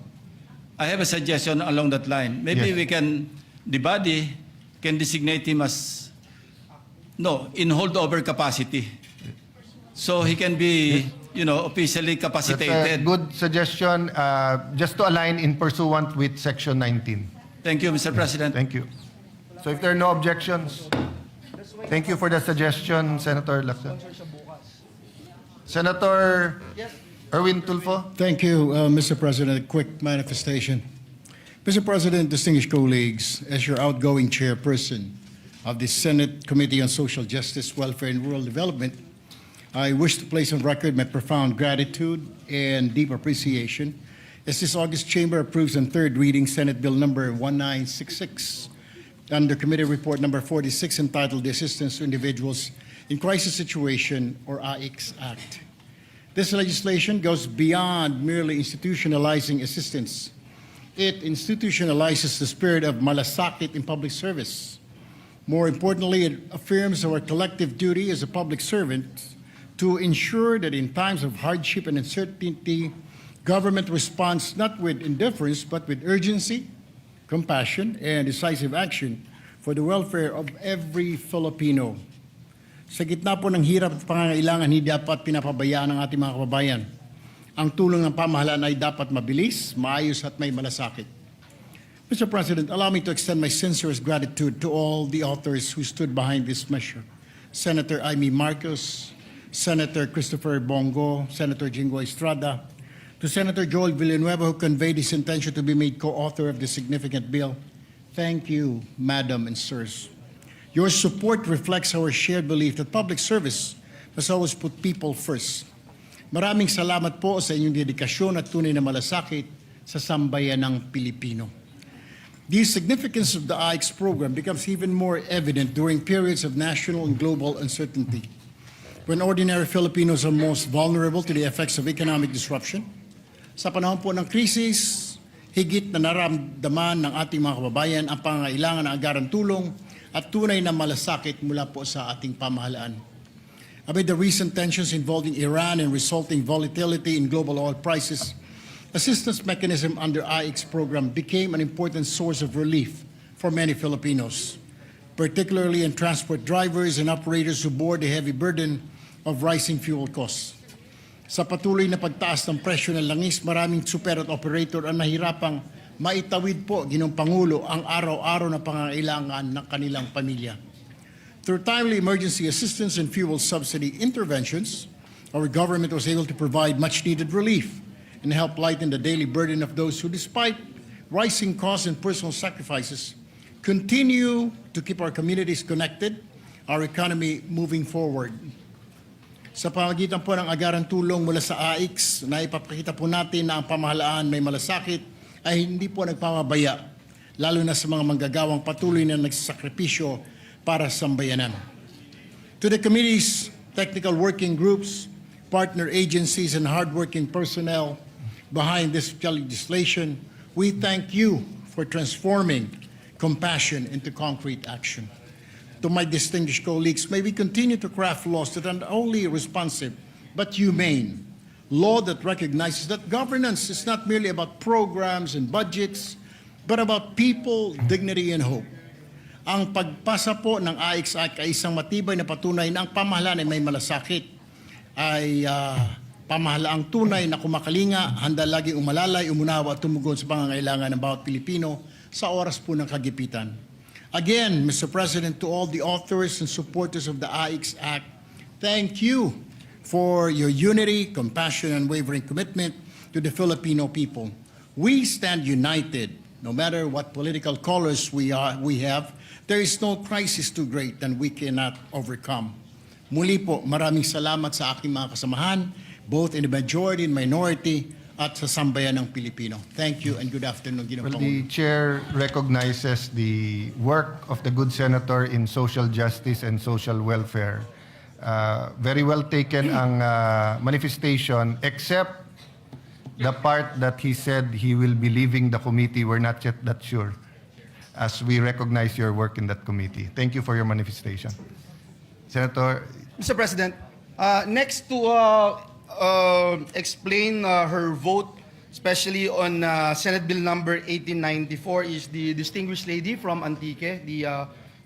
I have a suggestion along that line. Maybe Yes. the body can designate him as, in holdover capacity. So he can be officially That's a capacitated. good suggestion, just to align in pursuant with Section 19. Thank you, Mr. President. Thank you. So if there are no objections, thank you for the suggestion, Senator Lacson. Senator Erwin Tulfo. Thank you, Mr. President. A quick manifestation. Mr. President, distinguished colleagues, as your outgoing chairperson of the Senate Committee on Social Justice, Welfare, and Rural Development, I wish to place on record my profound gratitude and deep appreciation as this August chamber approves on third reading Senate Bill number 1966 under Committee Report number 46 entitled The Assistance to Individuals in Crisis Situation, or AICS Act. This legislation goes beyond merely institutionalizing assistance. It institutionalizes the spirit of malasakit in public service. More importantly, it affirms our collective duty as a public servant to ensure that in times of hardship and uncertainty, government responds not with indifference, but with urgency, compassion, and decisive action for the welfare of every Filipino. Sa gitna po ng hirap at pangangailangan, hindi dapat pinapabayaan ng ating mga kababayan. Ang tulong ng pamahalaan ay dapat mabilis, maayos at may malasakit. Mr. President, allow me to extend my sincerest gratitude to all the authors who stood behind this measure. Senator Amy Marcos, Senator Christopher Bongo, Senator Jingo Estrada, to Senator Joel Villanueva, who conveyed his intention to be made co-author of this significant bill. Thank you, Madam and Sirs. Your support reflects our shared belief that public service must always put people first. Maraming salamat po sa inyong dedikasyon at tunay na malasakit sa sambayan ng Pilipino. The significance of the AICS program becomes even more evident during periods of national and global uncertainty, when ordinary Filipinos are most vulnerable to the effects of economic disruption. Sa panahon po ng krisis, higit na naramdaman ng ating mga kababayan ang pangangailangan ng agarang tulong at tunay na malasakit mula po sa ating pamahalaan. Amid the recent tensions involving Iran and resulting volatility in global oil prices, assistance mechanism under AICS program became an important source of relief for many Filipinos, particularly in transport drivers and operators who bore the heavy burden of rising fuel costs. Sa patuloy na pagtaas ng presyo ng langis, maraming super at operator ang nahirapang maitawid po, Ginoong Pangulo, ang araw-araw na pangangailangan ng kanilang pamilya. Through timely emergency assistance and fuel subsidy interventions, our government was able to provide much-needed relief and help lighten the daily burden of those who, despite rising costs and personal sacrifices, continue to keep our communities connected, our economy moving forward. Sa pamagitan po ng agarang tulong mula sa AICS, na ipapakita po natin na ang pamahalaan may malasakit ay hindi po nagpamabaya, lalo na sa mga manggagawang patuloy na nagsasakripisyo para sa sambayanan. To the committee's technical working groups, partner agencies, and hardworking personnel behind this legislation, we thank you for transforming compassion into concrete action. To my distinguished colleagues, may we continue to craft laws that are not only responsive but humane. Law that recognizes that governance is not merely about programs and budgets, but about people, dignity, and hope. Ang pagpasa po ng AICS Act ay isang matibay na patunay na ang pamahalaan ay may malasakit, ay pamahalaang tunay na kumakalinga, handa lagi umalalay, umunawa at tumugon sa pangangailangan ng bawat Pilipino sa oras po ng kagipitan. Again, Mr. President, to all the authors and supporters of the AICS Act, thank you for your unity, compassion, and unwavering commitment to the Filipino people. We stand united, no matter what political colors we have. There is no crisis too great that we cannot overcome. Muli po, maraming salamat sa aking mga kasamahan, both in the majority and minority, at sa sambayan ng Pilipino. Thank you and good afternoon, Ginoong Well, Pangulo. the chair recognizes the work of the good senator in social justice and social welfare. Very well taken ang manifestation, except the part that he said he will be leaving the committee. We're not yet that sure, as we recognize your work in that committee. Thank you for your manifestation. Senator, Mr. President, next to explain her vote, especially on Senate Bill number 1894, is the distinguished lady from Antique, the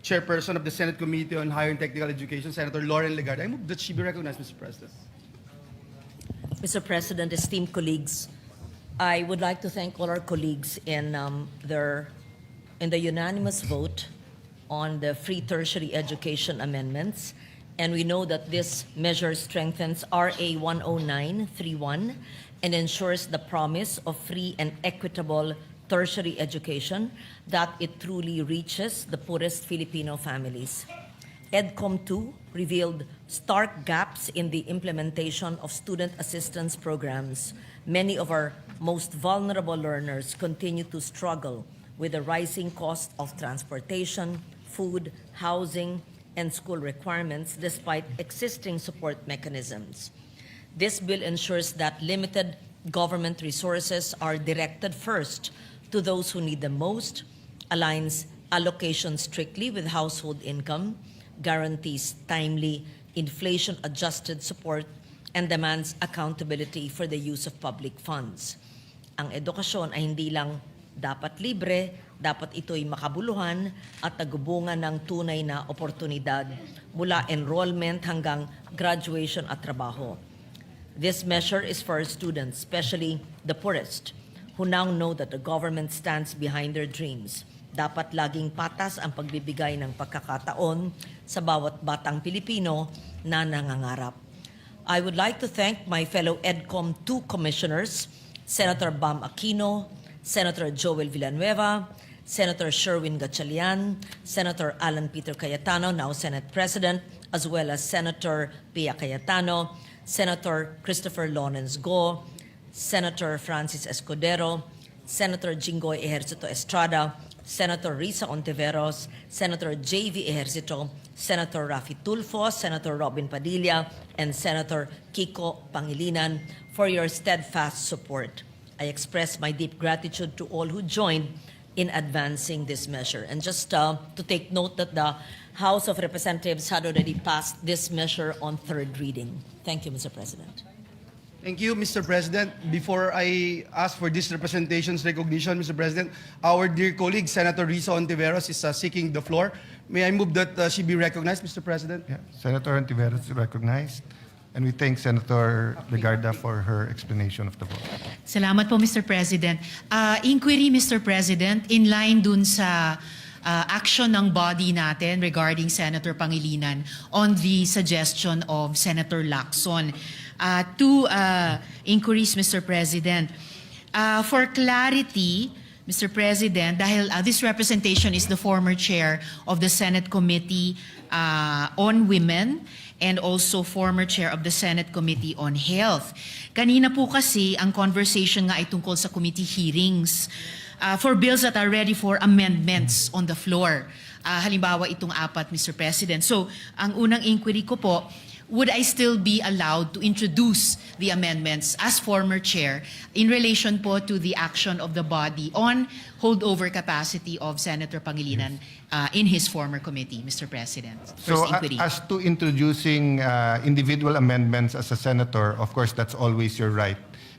chairperson of the Senate Committee on Higher and Technical Education, Senator Lauren Legarda. I move that she be recognized, Mr. President. Mr. President, esteemed colleagues, I would like to thank all our colleagues in the unanimous vote on the free tertiary education amendments. And we know that this measure strengthens RA 10931 and ensures the promise of free and equitable tertiary education, that it truly reaches the poorest Filipino families. EDCOM 2 revealed stark gaps in the implementation of student assistance programs. Many of our most vulnerable learners continue to struggle with the rising cost of transportation, food, housing, and school requirements despite existing support mechanisms. This bill ensures that limited government resources are directed first to those who need them most, aligns allocation strictly with household income, guarantees timely, inflation-adjusted support, and demands accountability for the use of public funds. Ang edukasyon ay hindi lang dapat libre, dapat ito'y makabuluhan at nagubungan ng tunay na oportunidad mula enrollment hanggang graduation at trabaho. This measure is for our students, especially the poorest, who now know that the government stands behind their dreams. Dapat laging patas ang pagbibigay ng pagkakataon sa bawat batang Pilipino na nangangarap. I would like to thank my fellow EDCOM 2 commissioners, Senator Bam Aquino, Senator Joel Villanueva, Senator Sherwin Gatchalian, Senator Alan Peter Cayetano, now Senate President, as well as Senator Pia Cayetano, Senator Christopher Lawrence Go, Senator Francis Escudero, Senator Jinggoy Ejercito Estrada, Senator Risa Ontiveros, Senator J.V. Ejercito, Senator Rafi Tulfo, Senator Robin Padilla, and Senator Kiko Pangilinan for your steadfast support. I express my deep gratitude to all who joined in advancing this measure. And just to take note that the House of Representatives had already passed this measure on third reading. Thank you, Mr. President. Thank you, Mr. President. Before I ask for this representation's recognition, Mr. President, our dear colleague, Senator Risa Ontiveros, is seeking the floor. May I move that she be recognized, Mr. President? Yeah. Senator Ontiveros is recognized. And we thank Senator Legarda for her explanation of the vote. Salamat po, Mr. President. Inquiry, Mr. President, in line dun sa action ng body natin regarding Senator Pangilinan on the suggestion of Senator Lacson. Two inquiries, Mr. President. For clarity, Mr. President, dahil this representation is the former chair of the Senate Committee on Women and also former chair of the Senate Committee on Health. Kanina po kasi ang conversation nga ay tungkol sa committee hearings for bills that are ready for amendments on the floor. Halimbawa itong apat, Mr. President. So, ang unang inquiry ko po, would I still be allowed to introduce the amendments as former chair in relation po to the action of the body on holdover capacity of Senator Pangilinan in his former committee, Mr. President? First inquiry. As to introducing individual amendments as a senator, of course, that's always your right.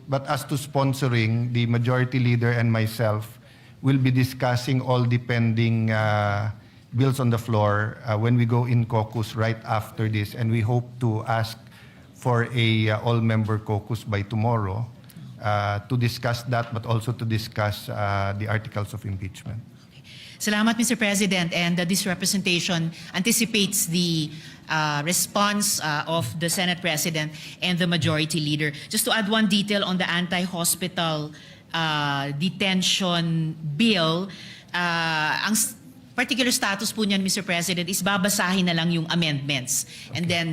But as to sponsoring, the majority leader and myself will be discussing all the pending bills on the floor when we go in caucus right after this, and we hope to ask for a all-member caucus by tomorrow to discuss that, but also to discuss the articles of impeachment. Salamat, Mr. President, and this representation anticipates the response of the Senate President and the Majority Leader. Just to add one detail on the anti-hospital detention bill, ang particular status po niyan, Mr. President, is babasahin na lang yung amendments. Okay. And then,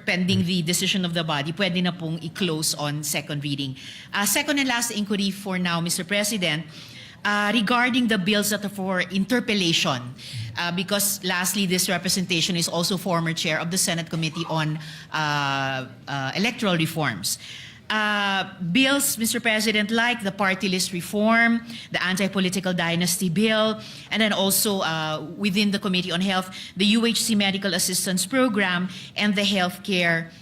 pending the decision of the body, pwede na pong i-close on second reading. Second and last inquiry for now, Mr. President, regarding the bills that are for interpellation, because lastly, this representation is also former chair of the Senate Committee on Electoral Reforms. Bills, Mr. President, like the party list reform, the anti-political dynasty bill, and then also within the Committee on Health, the UHC Medical Assistance Program, and the Healthcare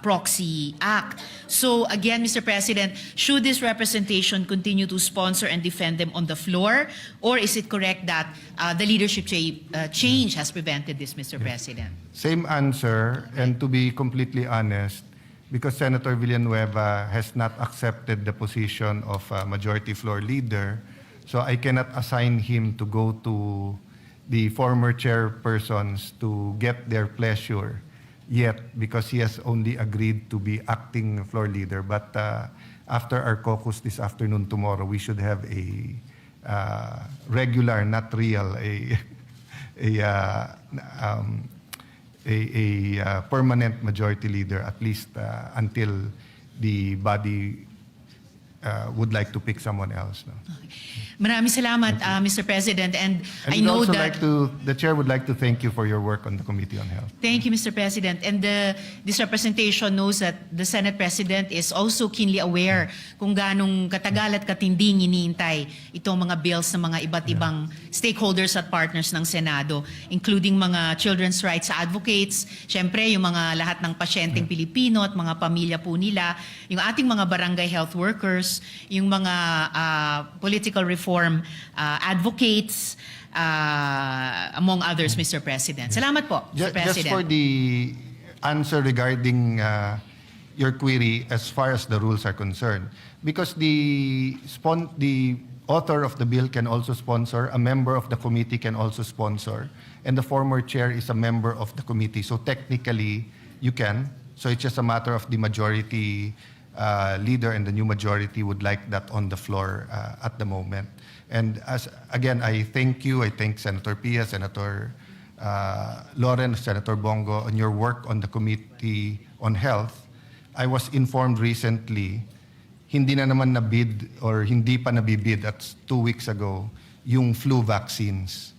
Proxy Act. So again, Mr. President, should this representation continue to sponsor and defend them on the floor, or is it correct that the leadership change has prevented this, Mr. President? Same answer, and to be completely honest, because Senator Villanueva has not accepted the position of Majority Floor Leader, so I cannot assign him to go to the former chairpersons to get their pleasure yet, because he has only agreed to be acting floor leader. But after our caucus this afternoon, tomorrow, we should have a regular, not real, a permanent majority leader, at least until the body would like to pick someone else. No? Maraming salamat, Mr. President. And I we'd know also that... the chair would like to thank you for your work on the Committee on Health. Thank you, Mr. President. And this representation knows that the Senate President is also keenly aware kung ganong katagal at katinding iniintay itong mga bills ng mga iba't ibang stakeholders at partners ng Senado, including mga children's rights advocates, syempre yung mga lahat ng pasyenteng Pilipino at mga pamilya po nila, yung ating mga barangay health workers, yung mga political reform advocates, among others, Mr. President. Salamat po, Mr. President. Just for the answer regarding your query as far as the rules are concerned, because the author of the bill can also sponsor, a member of the committee can also sponsor, and the former chair is a member of the committee. So technically, you can. So it's just a matter of the majority leader and the new majority would like that on the floor at the moment. And again, I thank you. I thank Senator Pia, Senator Loren, Senator Bongo on your work on the Committee on Health. I was informed recently, hindi na naman nabid or hindi pa nabibid at 2 weeks ago yung flu vaccines.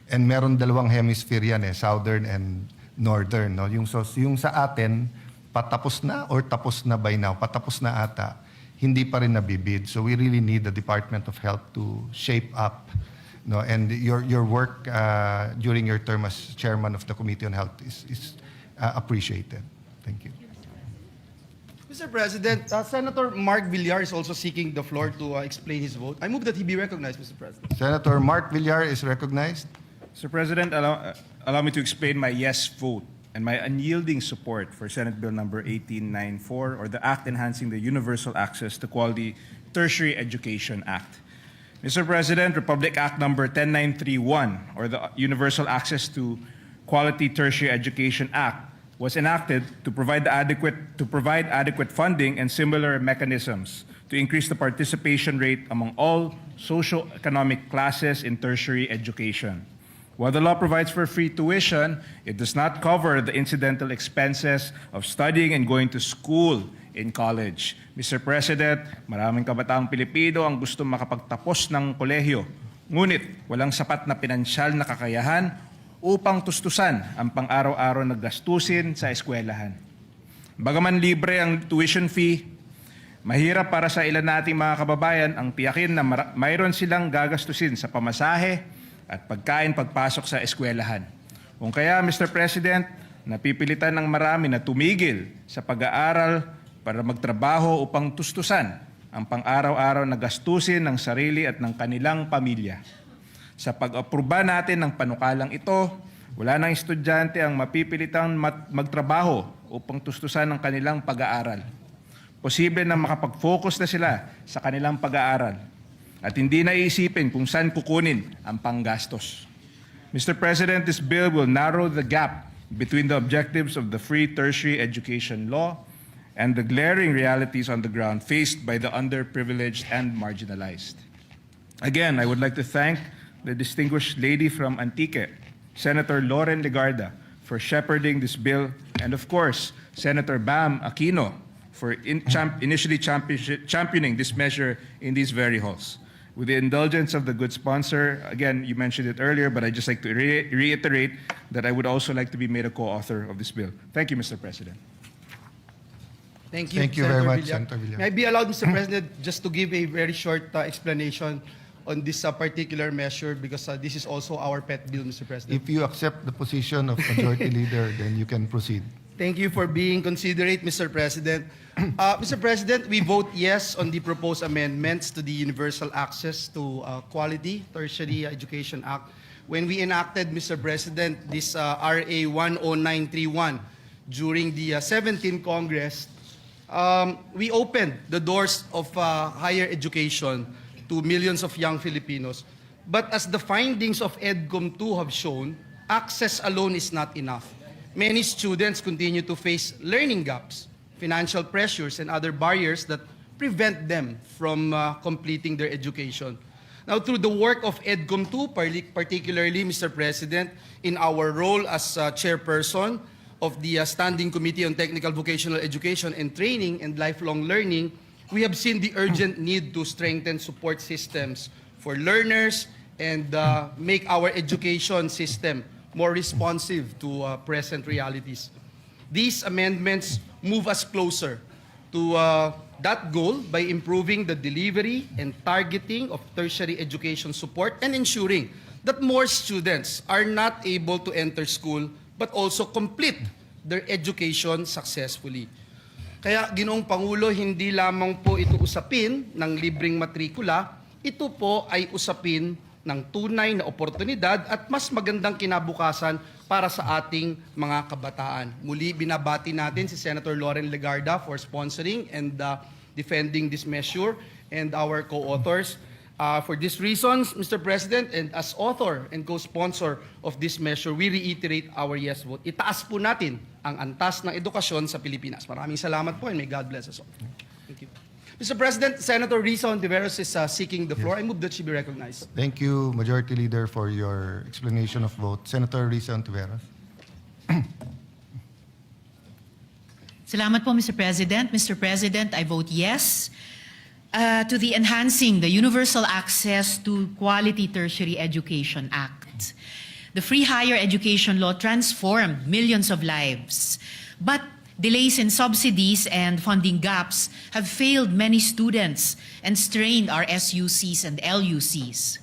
And meron dalawang hemisphere yan southern and northern. No? Yung sa atin, patapos na or tapos na by now, patapos na ata, hindi pa rin nabibid. So we really need the Department of Health to shape up. No? And your work during your term as chairman of the Committee on Health is appreciated. Thank you. Mr. President, Senator Mark Villar is also seeking the floor to explain his vote. I move that he be recognized, Mr. President. Senator Mark Villar is recognized. Mr. President, allow me to explain my yes vote and my unyielding support for Senate Bill number 1894, or the Act Enhancing the Universal Access to Quality Tertiary Education Act. Mr. President, Republic Act number 10931, or the Universal Access to Quality Tertiary Education Act, was enacted to provide adequate funding and similar mechanisms to increase the participation rate among all socio-economic classes in tertiary education. While the law provides for free tuition, it does not cover the incidental expenses of studying and going to school in college. Mr. President, maraming kabataang Pilipino ang gusto makapagtapos ng kolehiyo, ngunit walang sapat na pinansyal na kakayahan upang tustusan ang pang-araw-araw na gastusin sa eskwelahan. Bagaman libre ang tuition fee, mahirap para sa ilan nating mga kababayan ang tiyakin na mayroon silang gagastusin sa pamasahe at pagkain pagpasok sa eskwelahan. Kung kaya, Mr. President, napipilitan ng marami na tumigil sa pag-aaral para magtrabaho upang tustusan ang pang-araw-araw na gastusin ng sarili at ng kanilang pamilya. Sa pag-aproba natin ng panukalang ito, wala nang estudyante ang mapipilitang magtrabaho upang tustusan ang kanilang pag-aaral. Posible na makapag-focus na sila sa kanilang pag-aaral at hindi naiisipin kung saan kukunin ang panggastos. Mr. President, this bill will narrow the gap between the objectives of the free tertiary education law and the glaring realities on the ground faced by the underprivileged and marginalized. Again, I would like to thank the distinguished lady from Antique, Senator Loren Legarda, for shepherding this bill, and of course, Senator Bam Aquino for initially championing this measure in these very halls. With the indulgence of the good sponsor, again, you mentioned it earlier, but I'd just like to reiterate that I would also like to be made a co-author of this bill. Thank you, Mr. President. Thank you, Thank you Senator very much, Villar. Senator Villar. May I be allowed, Mr. President, just to give a very short explanation on this particular measure, because this is also our pet bill, Mr. President. If you accept the position of majority leader, then you can proceed. Thank you for being considerate, Mr. President. Mr. President, we vote yes on the proposed amendments to the Universal Access to Quality Tertiary Education Act. When we enacted, Mr. President, this RA 10931 during the 17th Congress, we opened the doors of higher education to millions of young Filipinos. But as the findings of EDCOM 2 have shown, access alone is not enough. Many students continue to face learning gaps, financial pressures, and other barriers that prevent them from completing their education. Now, through the work of EDCOM 2, particularly, Mr. President, in our role as chairperson of the Standing Committee on Technical Vocational Education and Training and Lifelong Learning, we have seen the urgent need to strengthen support systems for learners and make our education system more responsive to present realities. These amendments move us closer to that goal by improving the delivery and targeting of tertiary education support and ensuring that more students are not able to enter school but also complete their education successfully. Kaya, Ginoong Pangulo, hindi lamang po ito usapin ng libreng matrikula, ito po ay usapin ng tunay na oportunidad at mas magandang kinabukasan para sa ating mga kabataan. Muli, binabati natin si Senator Loren Legarda for sponsoring and defending this measure and our co-authors. For these reasons, Mr. President, and as author and co-sponsor of this measure, we reiterate our yes vote. Itaas po natin ang antas ng edukasyon sa Pilipinas. Maraming salamat po and may God bless us all. Thank you. Mr. President, Senator Rosa Ontiveros is seeking the floor. I move that she be recognized. Thank you, Majority Leader, for your explanation of vote. Senator Rosa Ontiveros. Salamat po, Mr. President. Mr. President, I vote yes to the Enhancing the Universal Access to Quality Tertiary Education Act. The Free Higher Education Law transformed millions of lives, but delays in subsidies and funding gaps have failed many students and strained our SUCs and LUCs.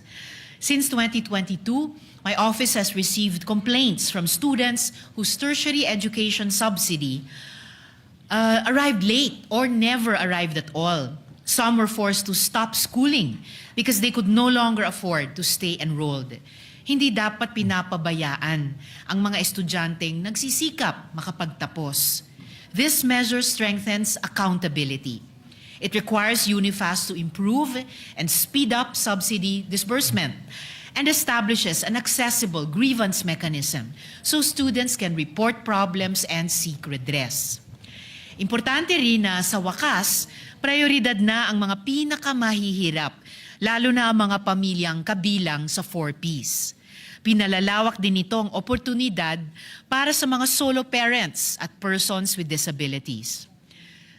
Since 2022, my office has received complaints from students whose tertiary education subsidy arrived late or never arrived at all. Some were forced to stop schooling because they could no longer afford to stay enrolled. Hindi dapat pinapabayaan ang mga estudyanteng nagsisikap makapagtapos. This measure strengthens accountability. It requires UNIFAS to improve and speed up subsidy disbursement and establishes an accessible grievance mechanism so students can report problems and seek redress. Importante rin na sa wakas, prioridad na ang mga pinakamahihirap, lalo na ang mga pamilyang kabilang sa 4Ps. Pinalalawak din ito ang oportunidad para sa mga solo parents at persons with disabilities.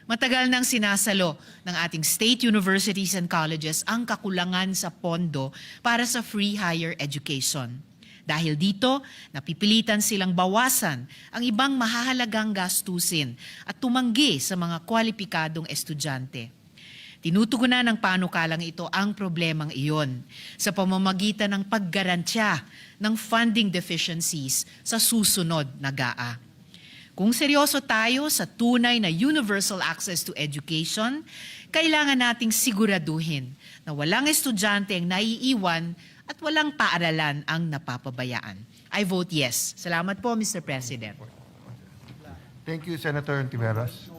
Matagal nang sinasalo ng ating state universities and colleges ang kakulangan sa pondo para sa free higher education. Dahil dito, napipilitan silang bawasan ang ibang mahahalagang gastusin at tumanggi sa mga kwalipikadong estudyante. Tinutugunan ng panukalang ito ang problemang iyon sa pamamagitan ng paggarantya ng funding deficiencies sa susunod na GAA. Kung seryoso tayo sa tunay na universal access to education, kailangan nating siguraduhin na walang estudyante ang naiiwan at walang paaralan ang napapabayaan. I vote yes. Salamat po, Mr. President. Thank you, Senator Ontiveros.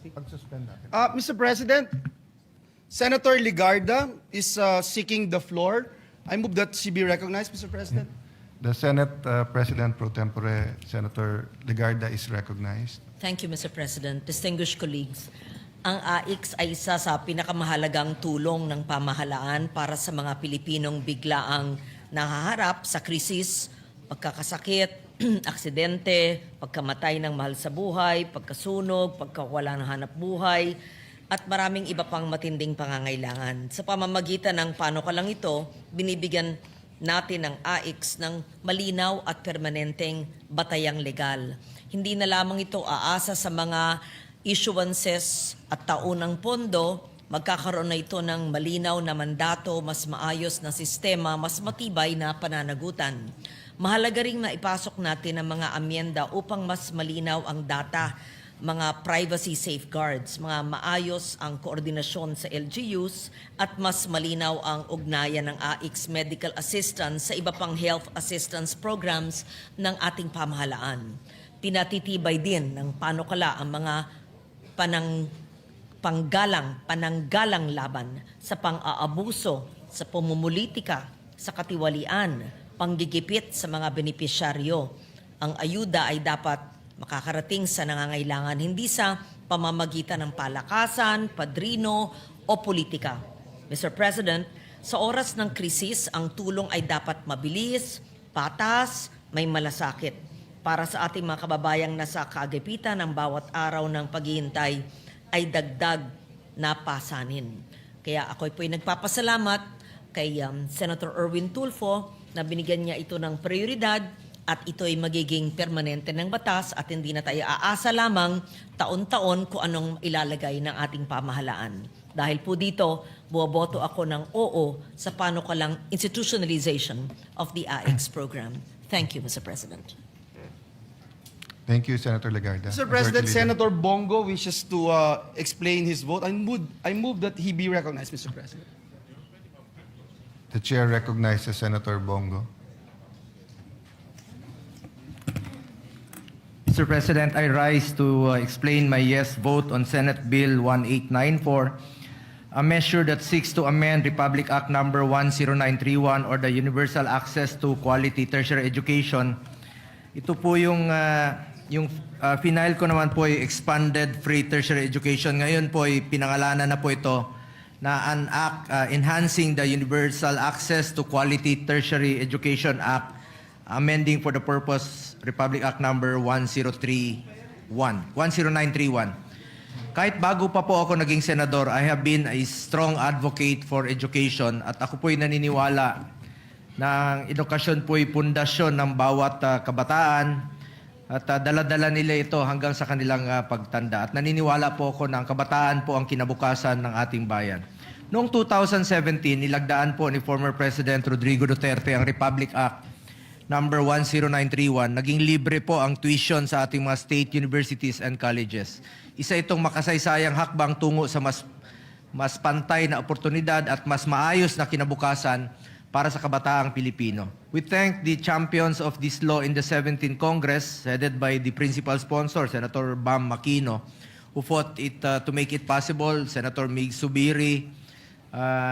Pag-suspend natin. Mr. President, Senator Legarda is seeking the floor. I move that she be recognized, Mr. President. The Senate President Pro Tempore, Senator Legarda, is recognized. Thank you, Mr. President. Distinguished colleagues, ang AIX ay isa sa pinakamahalagang tulong ng pamahalaan para sa mga Pilipinong biglaang nahaharap sa krisis, pagkakasakit, aksidente, pagkamatay ng mahal sa buhay, pagkasunog, pagkawala ng hanap buhay, at maraming iba pang matinding pangangailangan. Sa pamamagitan ng panukalang ito, binibigyan natin ng AIX ng malinaw at permanenteng batayang legal. Hindi na lamang ito aasa sa mga issuances at taunang pondo, magkakaroon na ito ng malinaw na mandato, mas maayos na sistema, mas matibay na pananagutan. Mahalaga ring maipasok natin ang mga amyenda upang mas malinaw ang data, mga privacy safeguards, mga maayos ang koordinasyon sa LGUs at mas malinaw ang ugnayan ng AIX medical assistance sa iba pang health assistance programs ng ating pamahalaan. pinatitibay din ng panukala ang mga pananggalang laban sa pang-aabuso, sa pamumulitika, sa katiwalian, panggigipit sa mga benepisyaryo. Ang ayuda ay dapat makakarating sa nangangailangan, hindi sa pamamagitan ng palakasan, padrino o politika. Mr. President, sa oras ng krisis, ang tulong ay dapat mabilis, patas, may malasakit. Para sa ating mga kababayang nasa kaagipitan ng bawat araw ng paghihintay ay dagdag na pasanin. Kaya ako po'y nagpapasalamat kay Senator Erwin Tulfo na binigyan niya ito ng prioridad at ito ay magiging permanente ng batas at hindi na tayo aasa lamang taon-taon kung anong ilalagay ng ating pamahalaan. Dahil po dito, buwaboto ako ng oo sa panukalang institutionalization of the AIX program. Thank you, Mr. President. Thank you, Senator Legarda. Mr. President, Majority Leader. Senator Bongo wishes to explain his vote. I move that he be recognized, Mr. President. The Chair recognizes Senator Bongo. Mr. President, I rise to explain my yes vote on Senate Bill 1894, a measure that seeks to amend Republic Act Number 10931 or the Universal Access to Quality Tertiary Education. Ito po yung final ko naman po ay Expanded Free Tertiary Education. Ngayon po ay pinangalanan na po ito na an act enhancing the Universal Access to Quality Tertiary Education Act, amending for the purpose Republic Act Number 10931. Kahit bago pa po ako naging senador, I have been a strong advocate for education at ako po'y naniniwala na ang edukasyon po'y pundasyon ng bawat kabataan at dala-dala nila ito hanggang sa kanilang pagtanda. At naniniwala po ako na ang kabataan po ang kinabukasan ng ating bayan. Noong 2017, nilagdaan po ni former President Rodrigo Duterte ang Republic Act Number 10931. Naging libre po ang tuition sa ating mga state universities and colleges. Isa itong makasaysayang hakbang tungo sa mas pantay na oportunidad at mas maayos na kinabukasan para sa kabataang Pilipino. We thank the champions of this law in the 17th Congress, headed by the principal sponsor, Senator Bam Aquino, who fought it to make it possible, Senator Mig Subiri,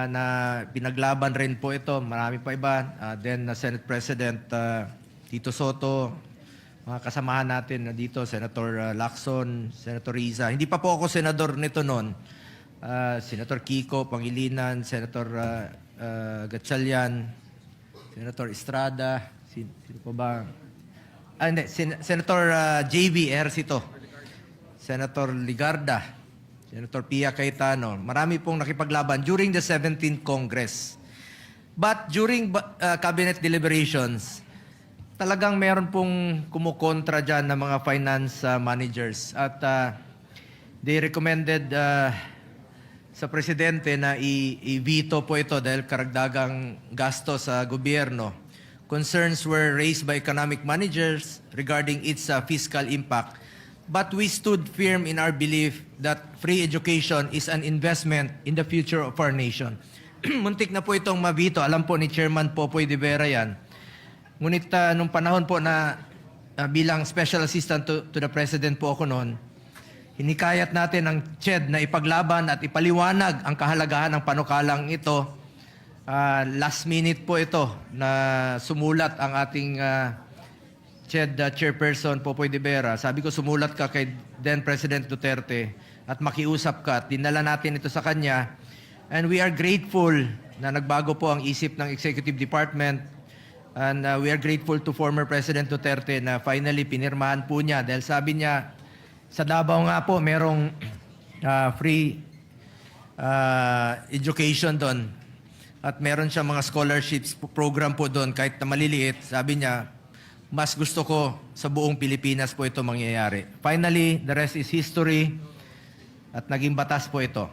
na pinaglaban rin po ito, marami pa iba, then Senate President Tito Soto, mga kasamahan natin dito, Senator Lacson, Senator Riza. Hindi pa po ako senador nito noon. Senator Kiko Pangilinan, Senator Gatchalian, Senator Estrada, sino pa ba? Hindi, Senator J.B. Ejercito, Senator Legarda, Senator Pia Cayetano. Marami pong nakipaglaban during the 17th Congress. But during cabinet deliberations, talagang meron pong kumukontra dyan ng mga finance managers. At they recommended sa presidente na i-veto po ito dahil karagdagang gasto sa gobyerno. Concerns were raised by economic managers regarding its fiscal impact. But we stood firm in our belief that free education is an investment in the future of our nation. Muntik na po itong mabito. Alam po ni Chairman Popoy de Vera yan. Ngunit nung panahon po na bilang Special Assistant to the President po ako noon, hinikayat natin ang CHED na ipaglaban at ipaliwanag ang kahalagahan ng panukalang ito. Last minute po ito na sumulat ang ating CHED Chairperson Popoy de Vera. Sabi ko, sumulat ka kay then President Duterte at makiusap ka. At dinala natin ito sa kanya. And we are grateful na nagbago po ang isip ng Executive Department. And we are grateful to former President Duterte na finally pinirmahan po niya. Dahil sabi niya, sa Davao nga po, merong free education doon. At meron siya mga scholarships program po doon kahit na maliliit. Sabi niya, mas gusto ko sa buong Pilipinas po ito mangyayari. Finally, the rest is history at naging batas po ito.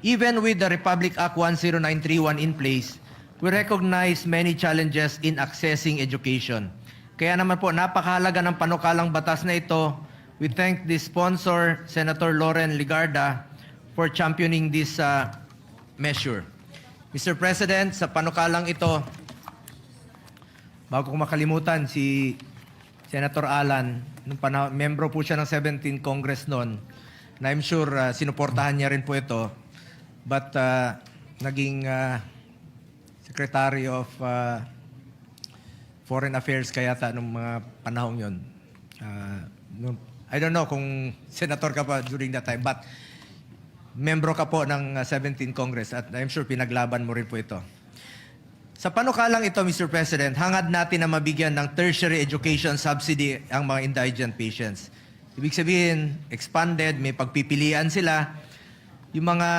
Even with the Republic Act 10931 in place, we recognize many challenges in accessing education. Kaya naman po, napakahalaga ng panukalang batas na ito. We thank the sponsor, Senator Loren Legarda, for championing this measure. Mr. President, sa panukalang ito, bago ko makalimutan, si Senator Alan, nung membro po siya ng 17th Congress noon, na I'm sure sinuportahan niya rin po ito, but naging Secretary of Foreign Affairs kaya nung mga panahong yon. I don't know kung senator ka pa during that time, but membro ka po ng 17th Congress at I'm sure pinaglaban mo rin po ito. Sa panukalang ito, Mr. President, hangad natin na mabigyan ng tertiary education subsidy ang mga indigent patients. Ibig sabihin, expanded, may pagpipilian sila. Yung mga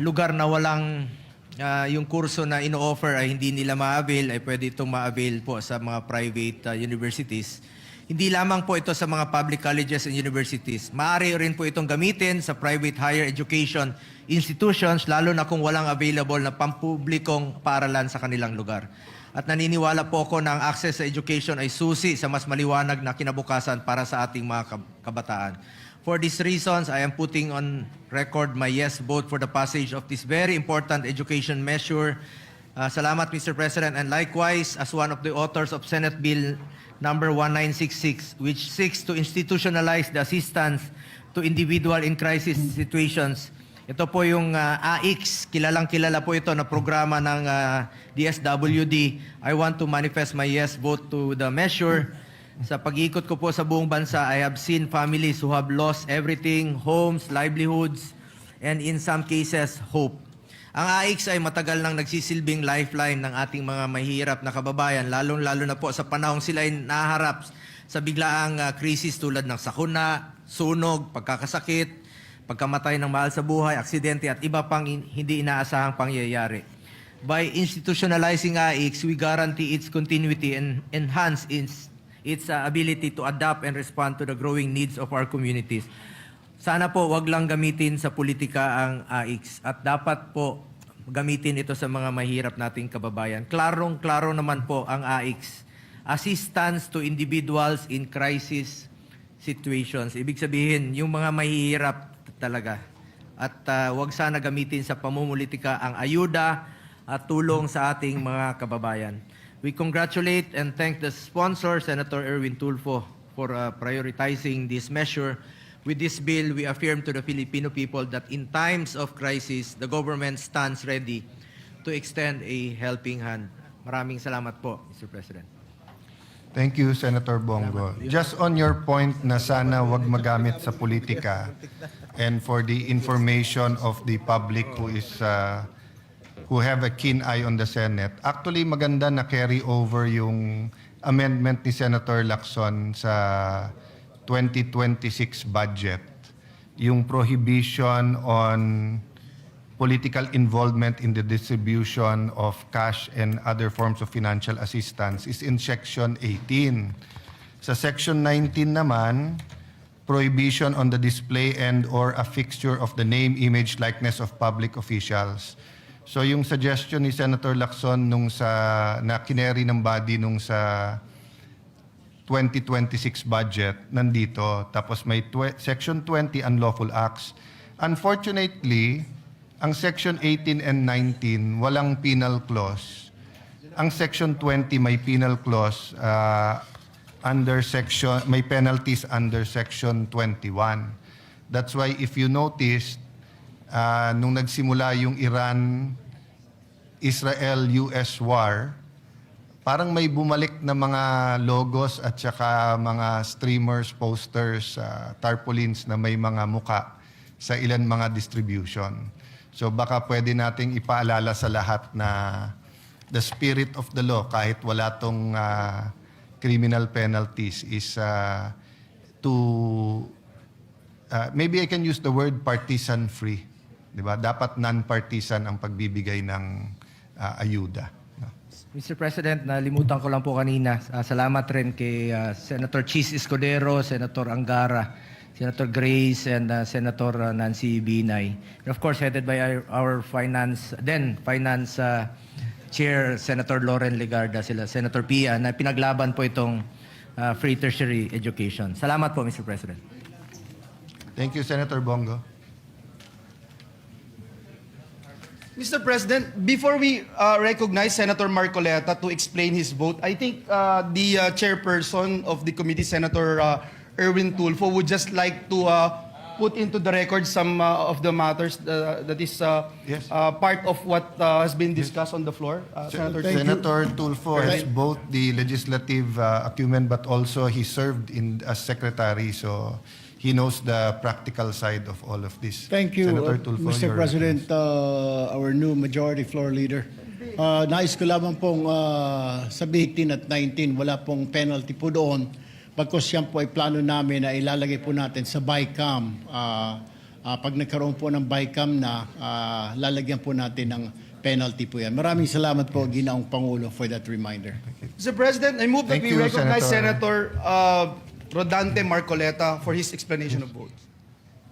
lugar na walang yung kurso na ino-offer ay hindi nila ma-avail, ay pwede itong ma-avail po sa mga private universities. Hindi lamang po ito sa mga public colleges and universities. Maaari rin po itong gamitin sa private higher education institutions, lalo na kung walang available na pampublikong paaralan sa kanilang lugar. At naniniwala po ako na ang access sa education ay susi sa mas maliwanag na kinabukasan para sa ating mga kabataan. For these reasons, I am putting on record my yes vote for the passage of this very important education measure. Salamat, Mr. President. And likewise, as one of the authors of Senate Bill number 1966, which seeks to institutionalize the assistance to individual in crisis situations. Ito po yung AIX, kilalang-kilala po ito na programa ng DSWD. I want to manifest my yes vote to the measure. Sa pag-ikot ko po sa buong bansa, I have seen families who have lost everything, homes, livelihoods, and in some cases, hope. Ang AIX ay matagal nang nagsisilbing lifeline ng ating mga mahihirap na kababayan, lalong-lalo na po sa panahong sila ay naharap sa biglaang krisis tulad ng sakuna, sunog, pagkakasakit, pagkamatay ng mahal sa buhay, aksidente at iba pang hindi inaasahang pangyayari. By institutionalizing AIX, we guarantee its continuity and enhance its ability to adapt and respond to the growing needs of our communities. Sana po wag lang gamitin sa politika ang AIX at dapat po gamitin ito sa mga mahirap nating kababayan. Klarong-klaro naman po ang AIX. Assistance to individuals in crisis situations. Ibig sabihin, yung mga mahihirap talaga. At wag sana gamitin sa pamumulitika ang ayuda at tulong sa ating mga kababayan. We congratulate and thank the sponsor, Senator Erwin Tulfo, for prioritizing this measure. With this bill, we affirm to the Filipino people that in times of crisis, the government stands ready to extend a helping hand. Maraming salamat po, Mr. President. Thank you, Senator Bongo. Just on your point na sana wag magamit sa politika and for the information of the public who have a keen eye on the Senate, actually maganda na carry over yung amendment ni Senator Lacson sa 2026 budget, yung prohibition on political involvement in the distribution of cash and other forms of financial assistance is in Section 18. Sa Section 19 naman, prohibition on the display and or a fixture of the name, image, likeness of public officials. So yung suggestion ni Senator Lacson na kineri ng body nung sa 2026 budget, nandito. Tapos may Section 20, unlawful acts. Unfortunately, ang Section 18 and 19, walang penal clause. Ang Section 20 may penal clause may penalties under Section 21. That's why if you noticed, nung nagsimula yung Iran-Israel-US war, parang may bumalik na mga logos at saka mga streamers, posters, tarpaulins na may mga muka sa ilan mga distribution. So baka pwede nating ipaalala sa lahat na the spirit of the law, kahit wala tong criminal penalties, is maybe I can use the word partisan-free. Diba? Dapat non-partisan ang pagbibigay ng ayuda. Mr. President, nalimutan ko lang po kanina. Salamat rin kay Senator Chis Escudero, Senator Angara, Senator Grace, and Senator Nancy Binay. And of course, headed by our finance chair, Senator Loren Legarda, Senator Pia, na pinaglaban po itong free tertiary education. Salamat po, Mr. President. Thank you, Senator Bongo. Mr. President, before we recognize Senator Marcoleta to explain his vote, I think the chairperson of the committee, Senator Erwin Tulfo, would just like to put into the record some of the matters that is Yes. part of what has been discussed on the floor. Senator Thank you. Senator Tulfo has both the legislative acumen, but also he served as secretary, so he knows the practical side of all of this. Thank you, Senator Tulfo, Mr. your President, our new majority floor leader. Nais ko lamang pong sa 18 at 19, wala pong penalty po doon. Pagkos yan po ay plano namin na ilalagay po natin sa BICAM. Pag nagkaroon po ng BICAM na, lalagyan po natin ng penalty po yan. Maraming salamat po, Ginoong Pangulo, for that reminder. Mr. President, I move that Thank we you, recognize Senator. Senator Rodante Marcoleta for his explanation of votes.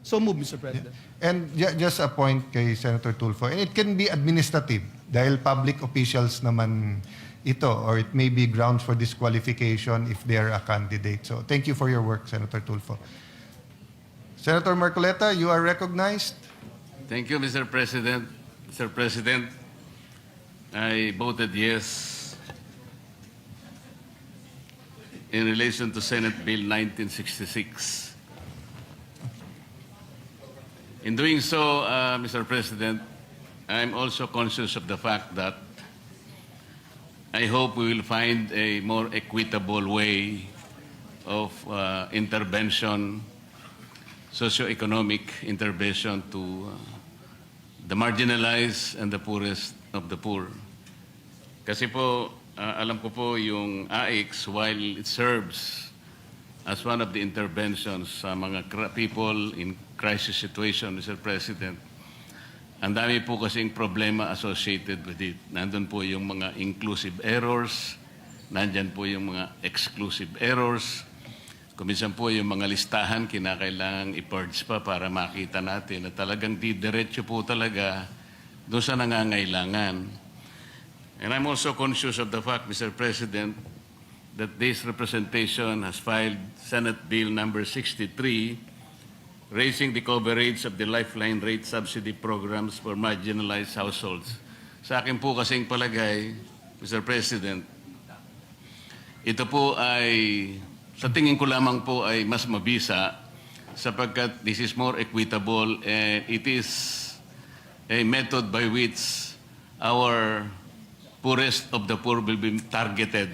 So move, Mr. President. And just a point kay Senator Tulfo, and it can be administrative dahil public officials naman ito, or it may be grounds for disqualification if they are a candidate. So thank you for your work, Senator Tulfo. Senator Marcoleta, you are recognized. Thank you, Mr. President. Mr. President, I voted yes in relation to Senate Bill 1966. In doing so, Mr. President, I'm also conscious of the fact that I hope we will find a more equitable way of intervention, socio-economic intervention to the marginalized and the poorest of the poor. Kasi po, alam ko po yung AIX, while it serves as one of the interventions sa mga people in crisis situation, Mr. President, ang dami po kasing problema associated with it. Nandun po yung mga inclusive errors, nandyan po yung mga exclusive errors. Kuminsan po yung mga listahan, kinakailangang i-purge pa para makita natin na talagang didiretso po talaga doon sa nangangailangan. And I'm also conscious of the fact, Mr. President, that this representation has filed Senate Bill number 63, raising the coverage of the lifeline rate subsidy programs for marginalized households. Sa akin po kasing palagay, Mr. President, ito po ay, sa tingin ko lamang po ay mas mabisa sapagkat this is more equitable and it is a method by which our poorest of the poor will be targeted.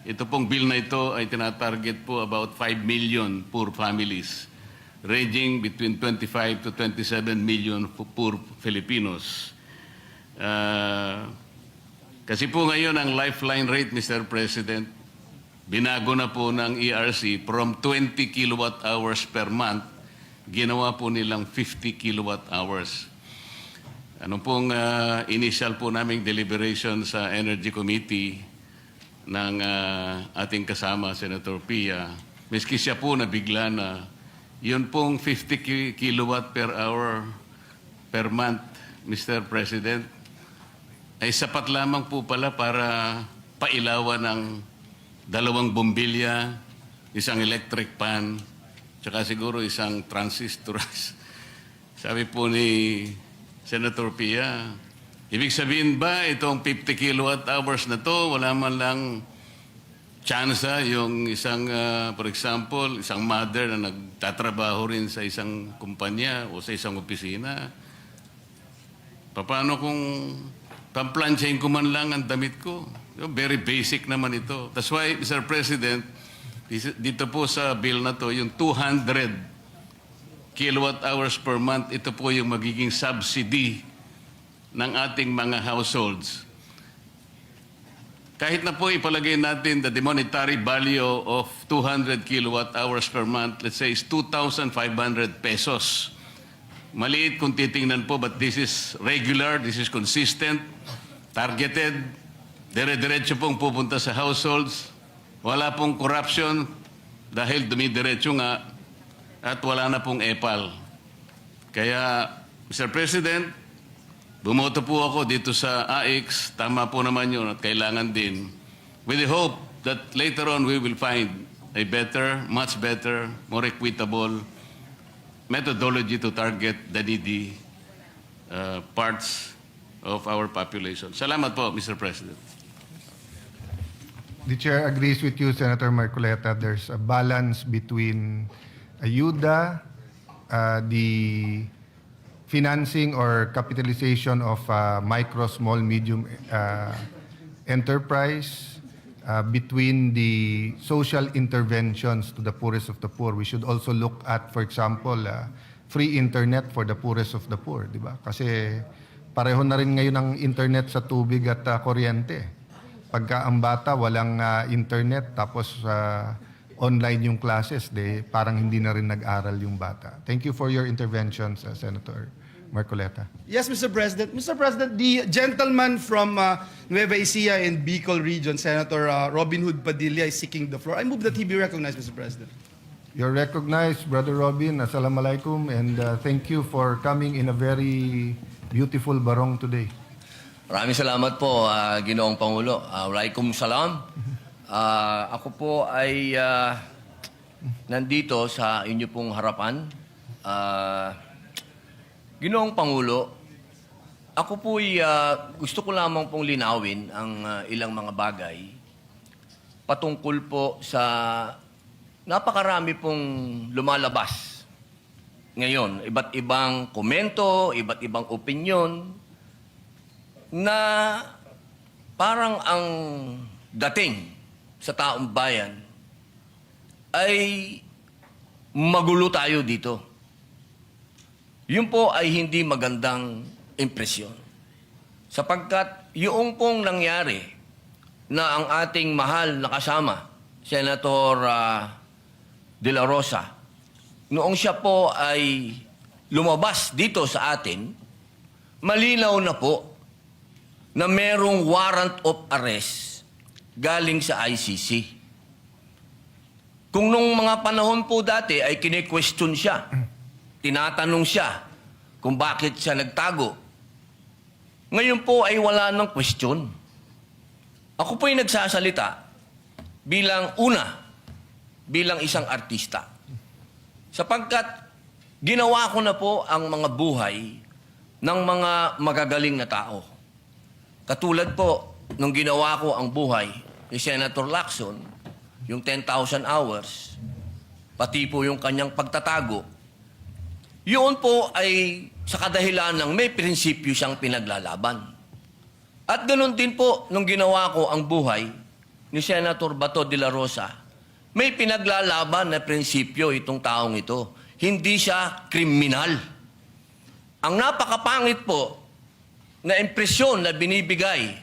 Ito pong bill na ito ay tinatarget po about 5 million poor families, ranging between 25 to 27 million poor Filipinos. Kasi po ngayon ang lifeline rate, Mr. President, binago na po ng ERC from 20 kilowatt hours per month, ginawa po nilang 50 kilowatt hours. Ano pong initial po naming deliberation sa Energy Committee ng ating kasama, Senator Pia, miski siya po nabigla na yun pong 50 kilowatt per hour per month, Mr. President, ay sapat lamang po pala para pailawan ng 2 bombilya, isang electric pan, tsaka siguro isang transistor. Sabi po ni Senator Pia, ibig sabihin ba itong 50 kilowatt hours na to, wala man lang tsansa yung isang, for example, isang mother na nagtatrabaho rin sa isang kumpanya o sa isang opisina. Paano kung pamplansyahin ko man lang ang damit ko? Very basic naman ito. That's why, Mr. President, dito po sa bill na to, yung 200 kilowatt hours per month, ito po yung magiging subsidy ng ating mga households. Kahit na po ipalagay natin the monetary value of 200 kilowatt hours per month, let's say is 2,500 pesos. Maliit kung titingnan po, but this is regular, this is consistent, targeted, dire-diretso pong pupunta sa households, wala pong corruption dahil dumidiretso nga at wala na pong epal. Kaya, Mr. President, bumoto po ako dito sa AIX, tama po naman yun at kailangan din. With the hope that later on we will find a better, much better, more equitable methodology to target the needy parts of our population. Salamat po, Mr. President. The Chair agrees with you, Senator Marcoleta. There's a balance between ayuda, the financing or capitalization of micro, small, medium enterprise, between the social interventions to the poorest of the poor. We should also look at, for example, free internet for the poorest of the poor, di ba? Kasi pareho na rin ngayon ang internet sa tubig at kuryente. Pagka ang bata walang internet tapos online yung classes, parang hindi na rin nag-aral yung bata. Thank you for your interventions, Senator Marcoleta. Yes, Mr. President. Mr. President, the gentleman from Nueva Ecija in Bicol region, Senator Robin Hood Padilla, is seeking the floor. I move that he be recognized, Mr. President. You're recognized, Brother Robin. Assalamualaikum, and thank you for coming in a very beautiful barong today. Maraming salamat po, Ginoong Pangulo. Walaikum salam. Ako po ay nandito sa inyo pong harapan. Ginoong Pangulo, ako po ay gusto ko lamang pong linawin ang ilang mga bagay patungkol po sa napakarami pong lumalabas ngayon. Iba't ibang komento, iba't ibang opinyon na parang ang dating sa taong bayan ay magulo tayo dito. Yun po ay hindi magandang impresyon. Sapagkat yung pong nangyari na ang ating mahal na kasama, Senator dela Rosa, noong siya po ay lumabas dito sa atin, malinaw na po na merong warrant of arrest galing sa ICC. Kung nung mga panahon po dati ay kine-question siya, tinatanong siya kung bakit siya nagtago, ngayon po ay wala ng question. Ako po ay nagsasalita bilang isang artista. Sapagkat ginawa ko na po ang mga buhay ng mga magagaling na tao. Katulad po, nung ginawa ko ang buhay ni Senator Lacson, yung 10,000 hours, pati po yung kanyang pagtatago, yun po ay sa kadahilan ng may prinsipyo siyang pinaglalaban. At ganun din po, nung ginawa ko ang buhay ni Senator Bato de la Rosa, may pinaglalaban na prinsipyo itong taong ito. Hindi siya kriminal. Ang napakapangit po na impresyon na binibigay,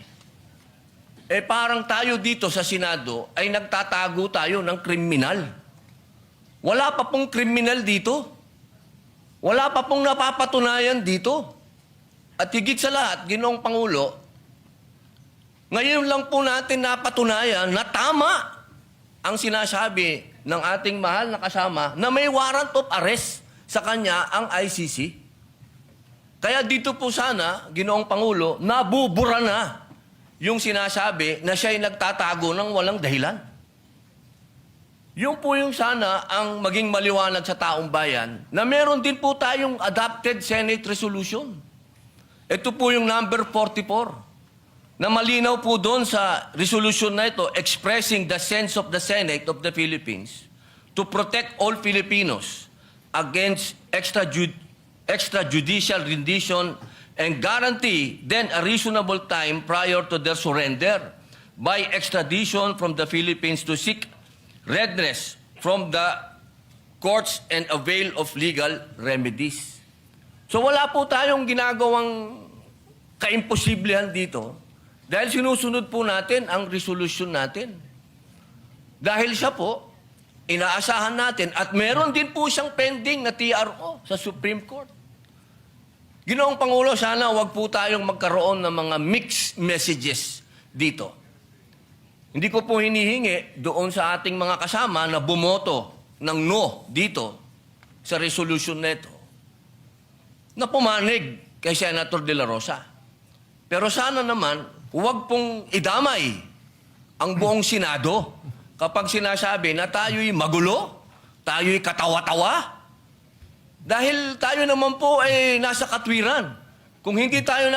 parang tayo dito sa Senado ay nagtatago tayo ng kriminal. Wala pa pong kriminal dito. Wala pa pong napapatunayan dito. At higit sa lahat, Ginoong Pangulo, ngayon lang po natin napatunayan na tama ang sinasabi ng ating mahal na kasama na may warrant of arrest sa kanya ang ICC. Kaya dito po sana, Ginoong Pangulo, nabubura na yung sinasabi na siya'y nagtatago ng walang dahilan. Yun po yung sana ang maging maliwanag sa taong bayan na meron din po tayong adopted Senate resolution. Ito po yung number 44 na malinaw po doon sa resolution na ito expressing the sense of the Senate of the Philippines to protect all Filipinos against extrajudicial rendition and guarantee then a reasonable time prior to their surrender by extradition from the Philippines to seek redress from the courts and avail of legal remedies. So wala po tayong ginagawang kaimposiblihan dito dahil sinusunod po natin ang resolution natin. Dahil siya po, inaasahan natin at meron din po siyang pending na TRO sa Supreme Court. Ginoong Pangulo, sana wag po tayong magkaroon ng mga mixed messages dito. Hindi ko po hinihingi doon sa ating mga kasama na bumoto ng no dito sa resolution neto na pumanig kay Senator de la Rosa. Pero sana naman, huwag pong idamay ang buong Senado kapag sinasabi na tayo'y magulo, tayo'y katawa-tawa. Dahil tayo naman po ay nasa katwiran. Kung hindi tayo